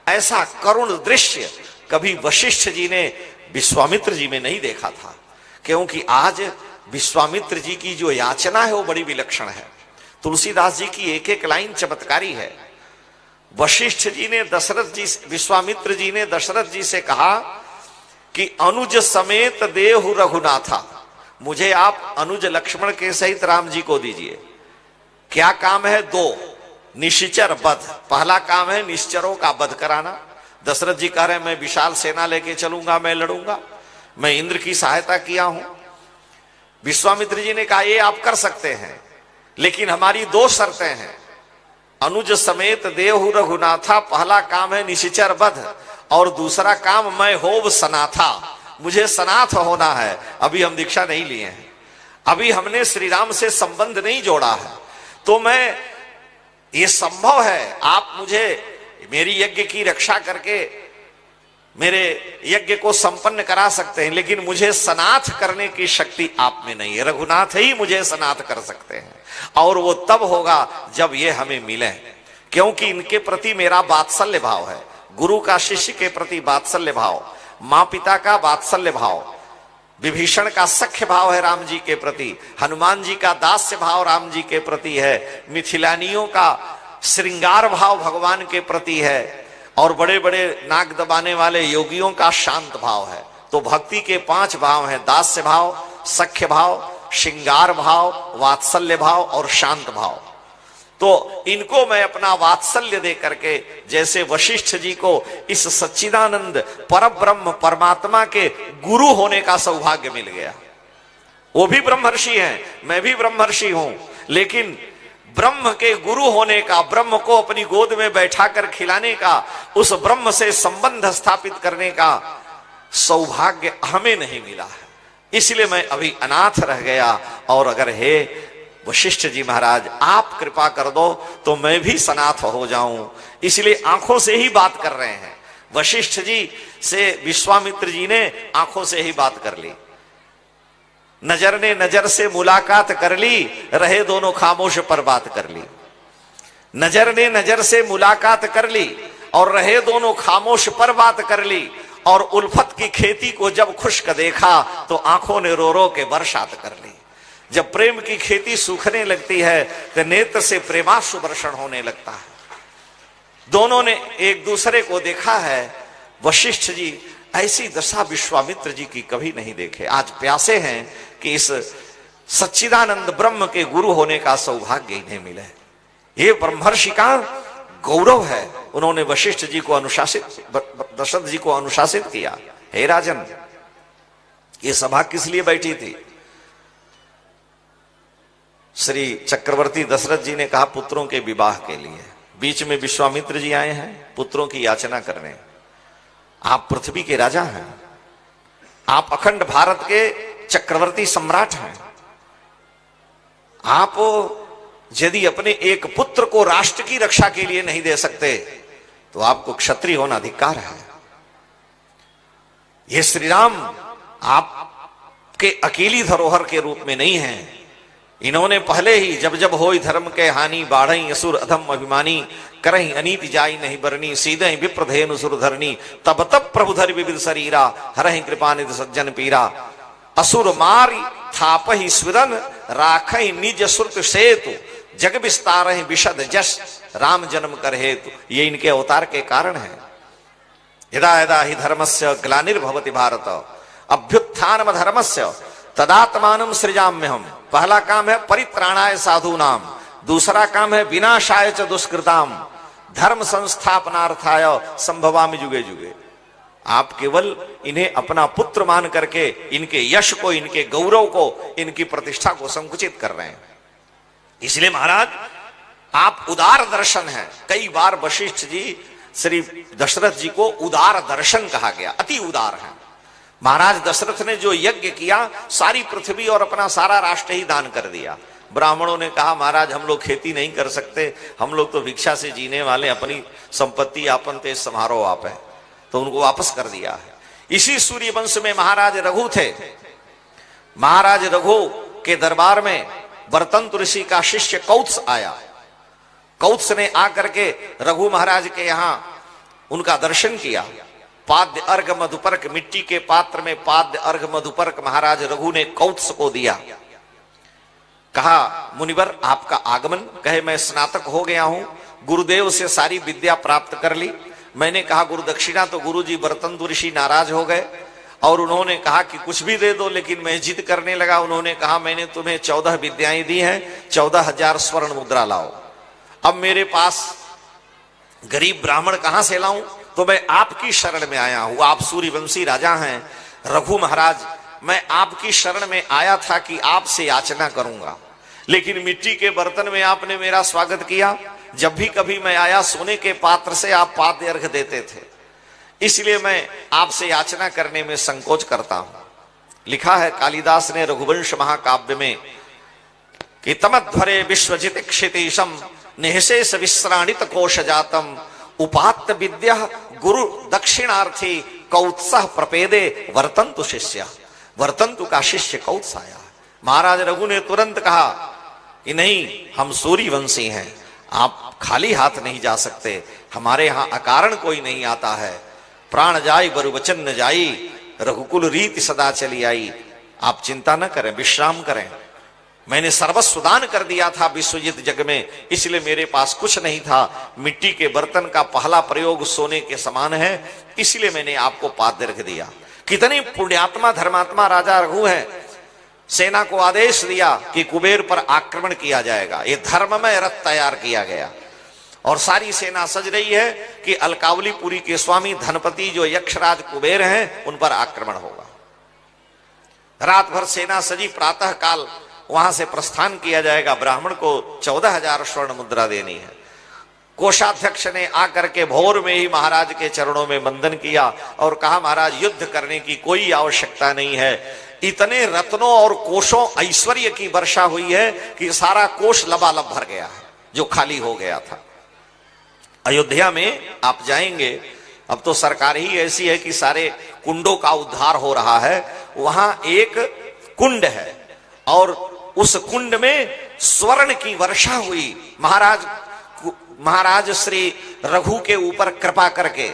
ऐसा करुण दृश्य कभी वशिष्ठ जी ने विश्वामित्र जी में नहीं देखा था, क्योंकि आज विश्वामित्र जी की जो याचना है वो बड़ी विलक्षण है। तुलसीदास जी की एक एक लाइन चमत्कारी है। वशिष्ठ जी ने विश्वामित्र जी ने दशरथ जी से कहा कि अनुज समेत देहु रघुनाथा, मुझे आप अनुज लक्ष्मण के सहित राम जी को दीजिए। क्या काम है? 2, निश्चर वध। पहला काम है निश्चरों का वध कराना। दशरथ जी कह रहे हैं मैं विशाल सेना लेके चलूंगा, मैं लड़ूंगा, मैं इंद्र की सहायता किया हूं। विश्वामित्र जी ने कहा ये आप कर सकते हैं, लेकिन हमारी 2 शर्तें हैं। अनुज समेत देहु रघुनाथा, पहला काम है निश्चर वध, और दूसरा काम मैं होव सनाथा, मुझे सनाथ होना है। अभी हम दीक्षा नहीं लिए हैं, अभी हमने श्री राम से संबंध नहीं जोड़ा है, तो मैं, ये संभव है आप मुझे मेरी यज्ञ की रक्षा करके मेरे यज्ञ को संपन्न करा सकते हैं, लेकिन मुझे सनाथ करने की शक्ति आप में नहीं है। रघुनाथ ही मुझे सनाथ कर सकते हैं, और वो तब होगा जब ये हमें मिले, क्योंकि इनके प्रति मेरा वात्सल्य भाव है। गुरु का शिष्य के प्रति वात्सल्य भाव, माँ पिता का वात्सल्य भाव, विभीषण का सख्य भाव है राम जी के प्रति, हनुमान जी का दास्य भाव राम जी के प्रति है, मिथिलानियों का श्रृंगार भाव भगवान के प्रति है, और बड़े बड़े नाक दबाने वाले योगियों का शांत भाव है। तो भक्ति के 5 भाव हैं, दास्य भाव, सख्य भाव, श्रृंगार भाव, वात्सल्य भाव और शांत भाव। तो इनको मैं अपना वात्सल्य दे करके, जैसे वशिष्ठ जी को इस सच्चिदानंद परब्रह्म परमात्मा के गुरु होने का सौभाग्य मिल गया। वो भी ब्रह्मर्षि हैं, मैं भी ब्रह्मर्षि हूं, लेकिन ब्रह्म के गुरु होने का, ब्रह्म को अपनी गोद में बैठाकर खिलाने का, उस ब्रह्म से संबंध स्थापित करने का सौभाग्य हमें नहीं मिला है, इसलिए मैं अभी अनाथ रह गया। और अगर हे वशिष्ठ जी महाराज आप कृपा कर दो तो मैं भी सनाथ हो जाऊं, इसलिए आंखों से ही बात कर रहे हैं। वशिष्ठ जी से विश्वामित्र जी ने आंखों से ही बात कर ली, नजर ने नजर से मुलाकात कर ली, रहे दोनों खामोश पर बात कर ली। नजर ने नजर से मुलाकात कर ली और रहे दोनों खामोश पर बात कर ली। और उल्फत की खेती को जब खुश्क देखा तो आंखों ने रो रो के बरसात कर ली। जब प्रेम की खेती सूखने लगती है तो नेत्र से प्रेमाश्रु वर्षण होने लगता है। दोनों ने एक दूसरे को देखा है। वशिष्ठ जी ऐसी दशा विश्वामित्र जी की कभी नहीं देखे। आज प्यासे हैं कि इस सच्चिदानंद ब्रह्म के गुरु होने का सौभाग्य इन्हें मिले। ये ब्रह्मर्षि का गौरव है। उन्होंने वशिष्ठ जी को अनुशासित, दशरथ जी को अनुशासित किया, हे राजन ये सभा किस लिए बैठी थी? श्री चक्रवर्ती दशरथ जी ने कहा पुत्रों के विवाह के लिए। बीच में विश्वामित्र जी आए हैं पुत्रों की याचना करने। आप पृथ्वी के राजा हैं, आप अखंड भारत के चक्रवर्ती सम्राट हैं। आप यदि अपने एक पुत्र को राष्ट्र की रक्षा के लिए नहीं दे सकते तो आपको क्षत्रिय होना अधिकार है। ये श्री राम आपके अकेली धरोहर के रूप में नहीं है। इन्होंने पहले ही जब जब होई धर्म के हानि, बाढ़ई असुर अधम अभिमानी, करही अनीति जाई नहीं बरनी, सीधे विप्रधेनु सुर धरनी, तब तब प्रभु धरि विविध शरीरा, हरहि कृपा निधि सज्जन पीरा, असुर मारी थापहि स्विदन, राखहि निज श्रुत सेतु, जग विस्तार विशद जस, राम जन्म कर हेतु। ये इनके अवतार के कारण है। यदा यदा ही धर्मस्य ग्लानिर्भवति भारत अभ्युत्थानम धर्मस्य तदात्मानं सृजाम्यहम्। पहला काम है परित्राणाय साधूनाम, दूसरा काम है विनाशाय च दुष्कृताम, धर्म संस्थापनार्थाय संभवामि जुगे जुगे। आप केवल इन्हें अपना पुत्र मान करके इनके यश को, इनके गौरव को, इनकी प्रतिष्ठा को संकुचित कर रहे हैं। इसलिए महाराज आप उदार दर्शन हैं। कई बार वशिष्ठ जी श्री दशरथ जी को उदार दर्शन कहा गया, अति उदार है। महाराज दशरथ ने जो यज्ञ किया सारी पृथ्वी और अपना सारा राष्ट्र ही दान कर दिया। ब्राह्मणों ने कहा महाराज हम लोग खेती नहीं कर सकते, हम लोग तो भिक्षा से जीने वाले, अपनी संपत्ति आपन तेज समारो आप है, तो उनको वापस कर दिया है। इसी सूर्य वंश में महाराज रघु थे। महाराज रघु के दरबार में वर्तंतु ऋषि का शिष्य कौत्स आया। कौत्स ने आकर के रघु महाराज के यहां उनका दर्शन किया। पाद्य अर्घ मधुपर्क, मिट्टी के पात्र में पाद्य अर्घ मधुपर्क महाराज रघु ने कौत्स को दिया। कहा मुनिवर आपका आगमन। कहे मैं स्नातक हो गया हूं, गुरुदेव से सारी विद्या प्राप्त कर ली। मैंने कहा गुरु दक्षिणा, तो गुरुजी वर्तंतु ऋषि नाराज हो गए और उन्होंने कहा कि कुछ भी दे दो, लेकिन मैं जिद करने लगा। उन्होंने कहा मैंने तुम्हें 14 विद्याएं दी हैं, 14,000 स्वर्ण मुद्रा लाओ। अब मेरे पास गरीब ब्राह्मण कहां से लाऊं? तो मैं आपकी शरण में आया हूं। आप सूर्यवंशी राजा हैं रघु महाराज, मैं आपकी शरण में आया था कि आपसे याचना करूंगा, लेकिन मिट्टी के बर्तन में आपने मेरा स्वागत किया। जब भी कभी मैं आया सोने के पात्र से आप पाद्य अर्घ देते थे, इसलिए मैं आपसे याचना करने में संकोच करता हूं। लिखा है कालिदास ने रघुवंश महाकाव्य में कि तमध्वरे विश्वजित क्षितिशम निहशेष विश्राणित कोश जातम, उपात्त विद्या गुरु दक्षिणार्थी कौत्सह प्रपेदे वर्तंतु शिष्य। वर्तंतु का शिष्य कौत्स आया। महाराज रघु ने तुरंत कहा कि नहीं, हम सूर्यवंशी हैं, आप खाली हाथ नहीं जा सकते, हमारे यहां अकारण कोई नहीं आता है। प्राण जाई बरु वचन न जाई, रघुकुल रीति सदा चली आई। आप चिंता न करें, विश्राम करें। मैंने सर्वस्व दान कर दिया था विश्वजित जग में, इसलिए मेरे पास कुछ नहीं था। मिट्टी के बर्तन का पहला प्रयोग सोने के समान है, इसलिए मैंने आपको पाद्य रख दिया। कितनी पुण्यात्मा धर्मात्मा राजा रघु है। सेना को आदेश दिया कि कुबेर पर आक्रमण किया जाएगा। ये धर्ममय रथ तैयार किया गया और सारी सेना सज रही है कि अलकावलीपुरी के स्वामी धनपति जो यक्षराज कुबेर हैं उन पर आक्रमण होगा। रात भर सेना सजी, प्रातः काल वहां से प्रस्थान किया जाएगा। ब्राह्मण को 14,000 स्वर्ण मुद्रा देनी है। कोषाध्यक्ष ने आकर के भोर में ही महाराज के चरणों में वंदन किया और कहा महाराज युद्ध करने की कोई आवश्यकता नहीं है, इतने रत्नों और कोषों ऐश्वर्य की वर्षा हुई है कि सारा कोष लबालब भर गया है जो खाली हो गया था। अयोध्या में आप जाएंगे, अब तो सरकार ही ऐसी है कि सारे कुंडों का उद्धार हो रहा है। वहां एक कुंड है और उस कुंड में स्वर्ण की वर्षा हुई महाराज श्री रघु के ऊपर कृपा करके।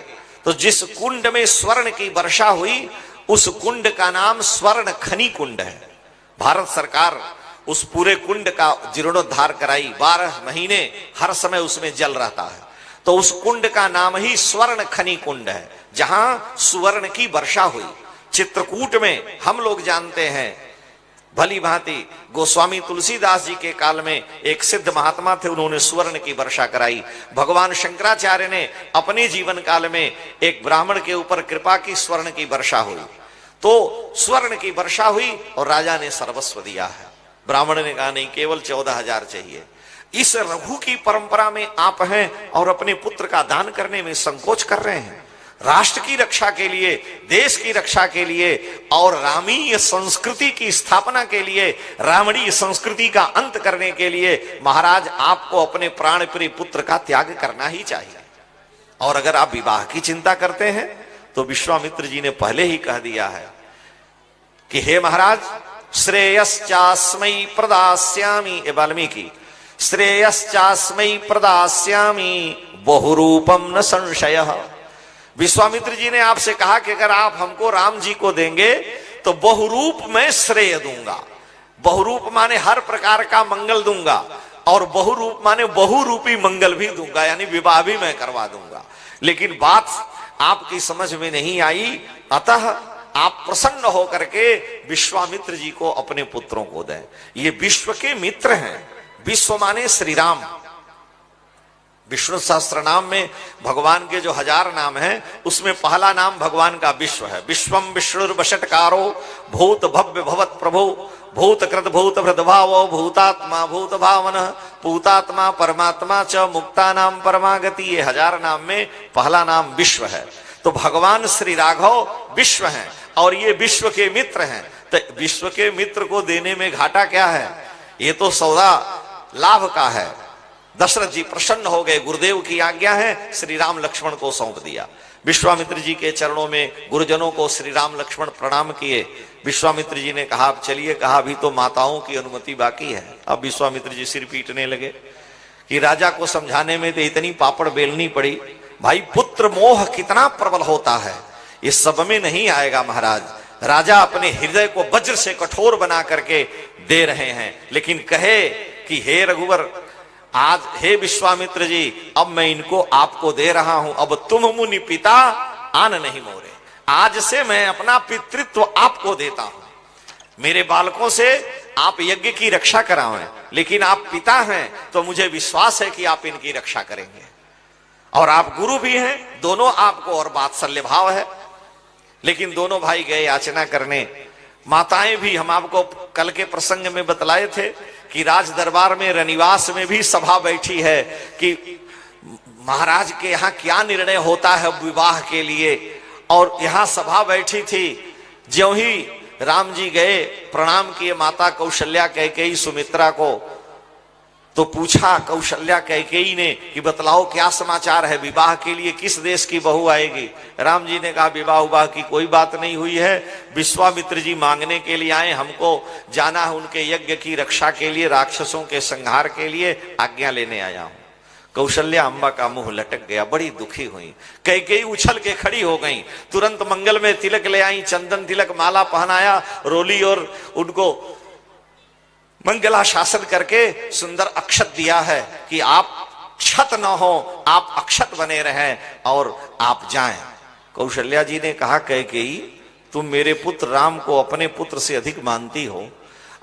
तो जिस कुंड में स्वर्ण की वर्षा हुई उस कुंड का नाम स्वर्ण खनी कुंड है। भारत सरकार उस पूरे कुंड का जीर्णोद्धार कराई, 12 महीने हर समय उसमें जल रहता है। तो उस कुंड का नाम ही स्वर्ण खनी कुंड है, जहां सुवर्ण की वर्षा हुई। चित्रकूट में हम लोग जानते हैं भली भांति, गोस्वामी तुलसीदास जी के काल में एक सिद्ध महात्मा थे, उन्होंने सुवर्ण की वर्षा कराई। भगवान शंकराचार्य ने अपने जीवन काल में एक ब्राह्मण के ऊपर कृपा की, स्वर्ण की वर्षा हुई। तो स्वर्ण की वर्षा हुई और राजा ने सर्वस्व दिया है। ब्राह्मण ने कहा नहीं, केवल 14,000 चाहिए। इस रघु की परंपरा में आप हैं और अपने पुत्र का दान करने में संकोच कर रहे हैं। राष्ट्र की रक्षा के लिए, देश की रक्षा के लिए और रामीय संस्कृति की स्थापना के लिए, रावणीय संस्कृति का अंत करने के लिए महाराज आपको अपने प्राण प्रिय पुत्र का त्याग करना ही चाहिए। और अगर आप विवाह की चिंता करते हैं तो विश्वामित्र जी ने पहले ही कह दिया है कि हे महाराज, श्रेयश्चास्मै प्रदास्यामि, वाल्मीकि, श्रेयश्चास्मै प्रदास्यामि बहुरूपम न संशयः। विश्वामित्र जी ने आपसे कहा कि अगर आप हमको राम जी को देंगे तो बहुरूप में श्रेय दूंगा। बहुरूप माने हर प्रकार का मंगल दूंगा और बहुरूप माने बहुरूपी मंगल भी दूंगा, यानी विवाह भी मैं करवा दूंगा। लेकिन बात आपकी समझ में नहीं आई, अतः आप प्रसन्न होकर के विश्वामित्र जी को अपने पुत्रों को दें। ये विश्व के मित्र हैं। विश्व माने श्री राम। विष्णु सहस्त्र नाम में भगवान के जो 1000 नाम हैं उसमें पहला नाम भगवान का विश्व है। विश्वम विष्णुर्वषट्कारो भूत भव्य भवत प्रभो भूत कृत भूत भृदभावो भूतात्मा भूत भावन पूतात्मा परमात्मा च मुक्ता नाम परमागति। ये 1000 नाम में पहला नाम विश्व है। तो भगवान श्री राघव विश्व हैं और ये विश्व के मित्र हैं। तो विश्व के मित्र को देने में घाटा क्या है? ये तो सौदा लाभ का है। दशरथ जी प्रसन्न हो गए, गुरुदेव की आज्ञा है, श्री राम लक्ष्मण को सौंप दिया। विश्वामित्र जी के चरणों में गुरुजनों को श्री राम लक्ष्मण प्रणाम किए। विश्वामित्र जी ने कहा अब चलिए, कहा अभी तो माताओं की अनुमति बाकी है। अब विश्वामित्र जी सिर पीटने लगे कि राजा को समझाने में तो इतनी पापड़ बेलनी पड़ी। भाई पुत्र मोह कितना प्रबल होता है, इस सब में नहीं आएगा महाराज। राजा अपने हृदय को वज्र से कठोर बना करके दे रहे हैं, लेकिन कहे कि हे रघुवर, आज हे विश्वामित्र जी, अब मैं इनको आपको दे रहा हूं। अब तुम मुनि पिता आन नहीं मोरे, आज से मैं अपना पितृत्व आपको देता हूं। मेरे बालकों से आप यज्ञ की रक्षा करावें, लेकिन आप पिता हैं तो मुझे विश्वास है कि आप इनकी रक्षा करेंगे। और आप गुरु भी हैं, दोनों आपको और वात्सल्य भाव है। लेकिन दोनों भाई गए याचना करने। माताएं भी, हम आपको कल के प्रसंग में बतलाए थे कि राज दरबार में रनिवास में भी सभा बैठी है कि महाराज के यहाँ क्या निर्णय होता है विवाह के लिए। और यहाँ सभा बैठी थी। ज्यों ही राम जी गए, प्रणाम किए माता कौशल्या कैकेयी सुमित्रा को, तो पूछा कौशल्या कैकेयी ने कि बतलाओ क्या समाचार है, विवाह के लिए किस देश की बहू आएगी। राम जी ने कहा विवाह उवाह की कोई बात नहीं हुई है, विश्वामित्र जी मांगने के लिए आए, हमको जाना है उनके यज्ञ की रक्षा के लिए, राक्षसों के संहार के लिए आज्ञा लेने आया हूं। कौशल्या अम्बा का मुंह लटक गया, बड़ी दुखी हुई। कैकेयी उछल के खड़ी हो गई, तुरंत मंगल में तिलक ले आई, चंदन तिलक माला पहनाया, रोली और उनको मंगला शासन करके सुंदर अक्षत दिया है कि आप क्षत न हो, आप अक्षत बने रहें और आप जाएं। कौशल्या जी ने कहा कैकेयी, तुम मेरे पुत्र राम को अपने पुत्र से अधिक मानती हो,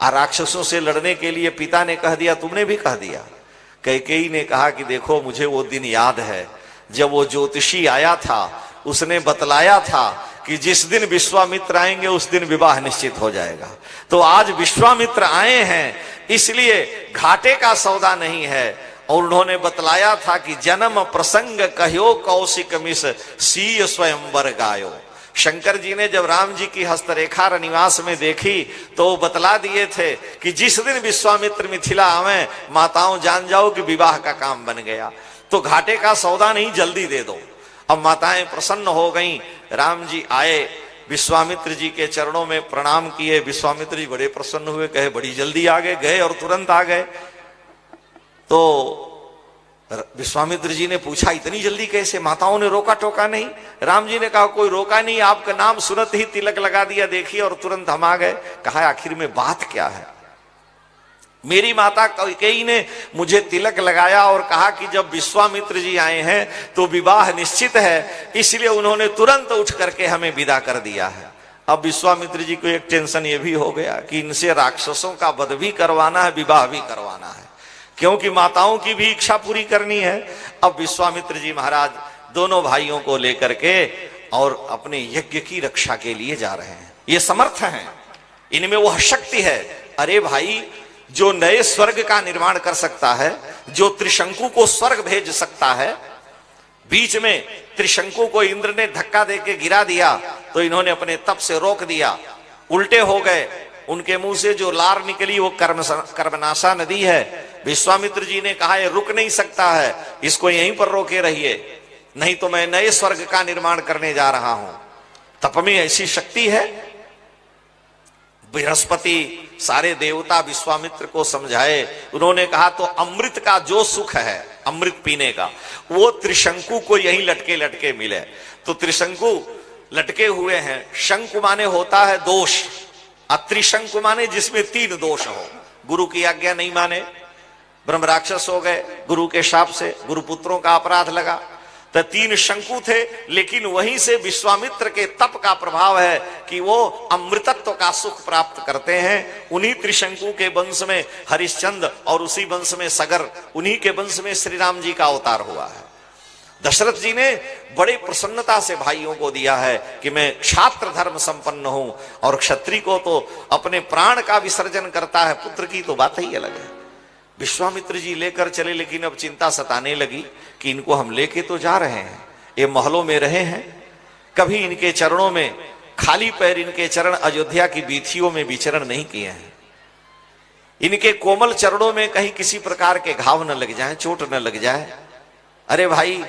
और राक्षसों से लड़ने के लिए पिता ने कह दिया, तुमने भी कह दिया। कैकेयी ने कहा कि देखो मुझे वो दिन याद है जब वो ज्योतिषी आया था, उसने बतलाया था कि जिस दिन विश्वामित्र आएंगे उस दिन विवाह निश्चित हो जाएगा। तो आज विश्वामित्र आए हैं, इसलिए घाटे का सौदा नहीं है। और उन्होंने बतलाया था कि जन्म प्रसंग कहो कौशिक मिस सीय स्वयंवर गायो। शंकर जी ने जब राम जी की हस्तरेखा रनिवास में देखी तो बतला दिए थे कि जिस दिन विश्वामित्र मिथिला आवे माताओं जान जाओ कि विवाह का काम बन गया, तो घाटे का सौदा नहीं जल्दी दे दो। अब माताएं प्रसन्न हो गईं। राम जी आए, विश्वामित्र जी के चरणों में प्रणाम किए। विश्वामित्र जी बड़े प्रसन्न हुए, कहे बड़ी जल्दी आ गए, गए और तुरंत आ गए। तो विश्वामित्र जी ने पूछा इतनी जल्दी कैसे, माताओं ने रोका टोका नहीं? राम जी ने कहा कोई रोका नहीं, आपका नाम सुनत ही तिलक लगा दिया, देखिए और तुरंत हम आ गए। कहा आखिर में बात क्या है? मेरी माता कैकेयी ने मुझे तिलक लगाया और कहा कि जब विश्वामित्र जी आए हैं तो विवाह निश्चित है, इसलिए उन्होंने तुरंत उठ करके हमें विदा कर दिया है। अब विश्वामित्र जी को एक टेंशन ये भी हो गया कि इनसे राक्षसों का वध भी करवाना है, विवाह भी करवाना है, क्योंकि माताओं की भी इच्छा पूरी करनी है। अब विश्वामित्र जी महाराज दोनों भाइयों को लेकर के और अपने यज्ञ की रक्षा के लिए जा रहे हैं। ये समर्थ हैं, इनमें वह शक्ति है। अरे भाई, जो नए स्वर्ग का निर्माण कर सकता है, जो त्रिशंकु को स्वर्ग भेज सकता है, बीच में त्रिशंकु को इंद्र ने धक्का देके गिरा दिया तो इन्होंने अपने तप से रोक दिया, उल्टे हो गए। उनके मुंह से जो लार निकली वो कर्मनाशा नदी है। विश्वामित्र जी ने कहा ये रुक नहीं सकता है, इसको यहीं पर रोके रहिए, नहीं तो मैं नए स्वर्ग का निर्माण करने जा रहा हूं। तप में ऐसी शक्ति है। बृहस्पति सारे देवता विश्वामित्र को समझाए। उन्होंने कहा तो अमृत का जो सुख है, अमृत पीने का, वो त्रिशंकु को यही लटके लटके मिले। तो त्रिशंकु लटके हुए हैं। शंकु माने होता है दोष, त्रिशंकु माने जिसमें 3 दोष हो। गुरु की आज्ञा नहीं माने, ब्रह्म राक्षस हो गए गुरु के शाप से, गुरु पुत्रों का अपराध लगा। तो 3 शंकु थे, लेकिन वहीं से विश्वामित्र के तप का प्रभाव है कि वो अमृतत्व का सुख प्राप्त करते हैं। उन्हीं त्रिशंकु के वंश में हरिश्चंद्र और उसी वंश में सगर, उन्हीं के वंश में श्री राम जी का अवतार हुआ है। दशरथ जी ने बड़े प्रसन्नता से भाइयों को दिया है कि मैं क्षात्र धर्म संपन्न हूं, और क्षत्रिय को तो अपने प्राण का विसर्जन करता है, पुत्र की तो बात ही अलग है। विश्वामित्र जी लेकर चले, लेकिन अब चिंता सताने लगी कि इनको हम लेके तो जा रहे हैं, ये महलों में रहे हैं, कभी इनके चरणों में खाली पैर इनके चरण अयोध्या की बीथियों में विचरण नहीं किए हैं। इनके कोमल चरणों में कहीं किसी प्रकार के घाव न लग जाए, चोट न लग जाए। अरे भाई,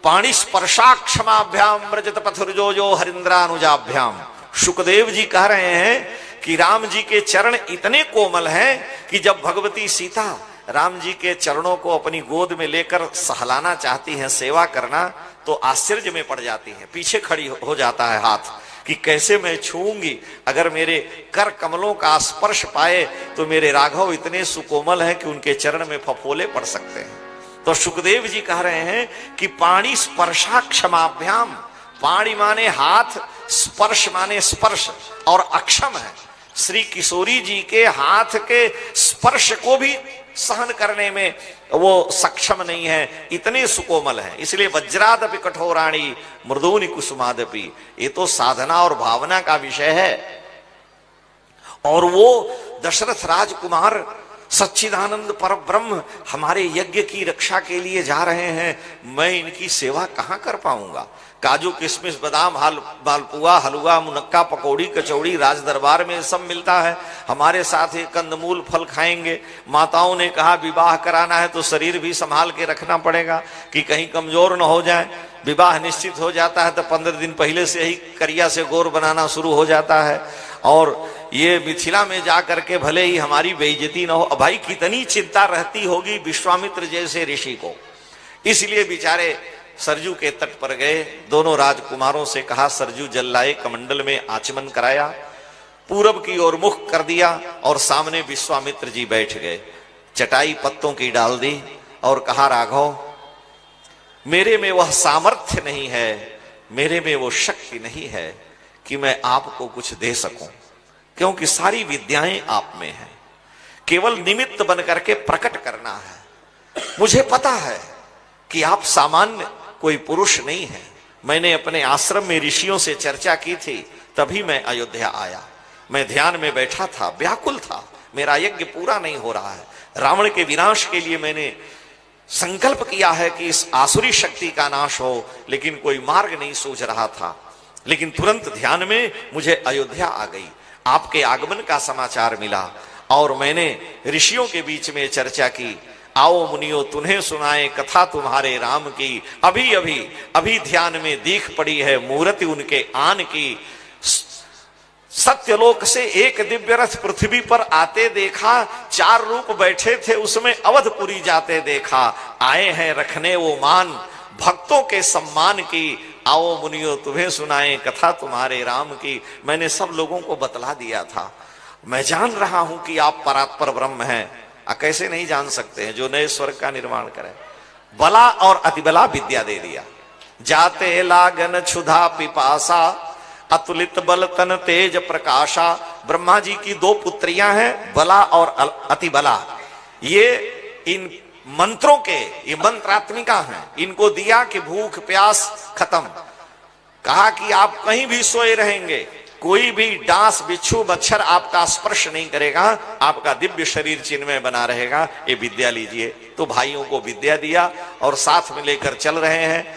पाणी स्पर्शा क्षमाभ्याम व्रजत पथुर्जो जो हरिंद्रानुजाभ्याम। सुखदेव जी कह रहे हैं कि राम जी के चरण इतने कोमल हैं कि जब भगवती सीता राम जी के चरणों को अपनी गोद में लेकर सहलाना चाहती हैं, सेवा करना, तो आश्चर्य में पड़ जाती हैं, पीछे खड़ी हो जाता है हाथ कि कैसे मैं छूंगी, अगर मेरे कर कमलों का स्पर्श पाए तो मेरे राघव इतने सुकोमल हैं कि उनके चरण में फफोले पड़ सकते हैं। तो सुखदेव जी कह रहे हैं कि पाणी स्पर्शा क्षमाभ्याम। पाणी माने हाथ, स्पर्श माने स्पर्श, और अक्षम है। श्री किशोरी जी के हाथ के स्पर्श को भी सहन करने में वो सक्षम नहीं है, इतने सुकोमल हैं। इसलिए वज्रादपि कठोराणी मृदूनि कुसुमादपि, ये तो साधना और भावना का विषय है। और वो दशरथ राजकुमार सच्चिदानंद पर ब्रह्म हमारे यज्ञ की रक्षा के लिए जा रहे हैं, मैं इनकी सेवा कहां कर पाऊंगा। काजू किशमिश बादाम मालपुआ हलवा मुनक्का पकौड़ी कचौड़ी राज दरबार में सब मिलता है, हमारे साथ ही कंदमूल फल खाएंगे। माताओं ने कहा विवाह कराना है तो शरीर भी संभाल के रखना पड़ेगा कि कहीं कमजोर न हो जाए। विवाह निश्चित हो जाता है तो 15 दिन पहले से ही करिया से गोर बनाना शुरू हो जाता है, और ये मिथिला में जा करके भले ही हमारी बेइज्जती न हो। भाई, कितनी चिंता रहती होगी विश्वामित्र जैसे ऋषि को। इसलिए बेचारे सरजू के तट पर गए, दोनों राजकुमारों से कहा सरजू जल लाए, कमंडल में आचमन कराया, पूरब की ओर मुख कर दिया और सामने विश्वामित्र जी बैठ गए। चटाई पत्तों की डाल दी और कहा राघव, मेरे में वह सामर्थ्य नहीं है, मेरे में वो शक्ति नहीं है कि मैं आपको कुछ दे सकूं, क्योंकि सारी विद्याएं आप में हैं, केवल निमित्त बन करके प्रकट करना है। मुझे पता है कि आप सामान्य कोई पुरुष नहीं है। मैंने अपने आश्रम में ऋषियों से चर्चा की थी, तभी मैं अयोध्या आया। मैं ध्यान में बैठा था, व्याकुल था, मेरा यज्ञ पूरा नहीं हो रहा है। रावण के विनाश के लिए मैंने संकल्प किया है कि इस आसुरी शक्ति का नाश हो, लेकिन कोई मार्ग नहीं सूझ रहा था। लेकिन तुरंत ध्यान में मुझे अयोध्या आ गई, आपके आगमन का समाचार मिला और मैंने ऋषियों के बीच में चर्चा की। आओ मुनियो तुम्हें सुनाए कथा तुम्हारे राम की, अभी अभी अभी ध्यान में दीख पड़ी है मूर्ति उनके आन की। सत्यलोक से एक दिव्य रथ पृथ्वी पर आते देखा, 4 रूप बैठे थे उसमें अवधपुरी जाते देखा। आए हैं रखने वो मान भक्तों के सम्मान की, आओ मुनियो तुम्हें सुनाए कथा तुम्हारे राम की। मैंने सब लोगों को बतला दिया था। मैं जान रहा हूं कि आप परात्पर ब्रह्म हैं। कैसे नहीं जान सकते हैं, जो नए स्वर्ग का निर्माण करे। बला और अतिबला विद्या दे दिया। जाते लागन क्षुधा पिपासा, अतुलित बल तन तेज प्रकाशा। ब्रह्मा जी की 2 पुत्रियां हैं, बला और अतिबला। ये इन मंत्रों के, ये मंत्रात्मिका हैं। इनको दिया कि भूख प्यास खत्म। कहा कि आप कहीं भी सोए रहेंगे, कोई भी डांस बिच्छू मच्छर आपका स्पर्श नहीं करेगा, आपका दिव्य शरीर चिन्मय बना रहेगा। ये विद्या लीजिए। तो भाइयों को विद्या दिया और साथ में लेकर चल रहे हैं।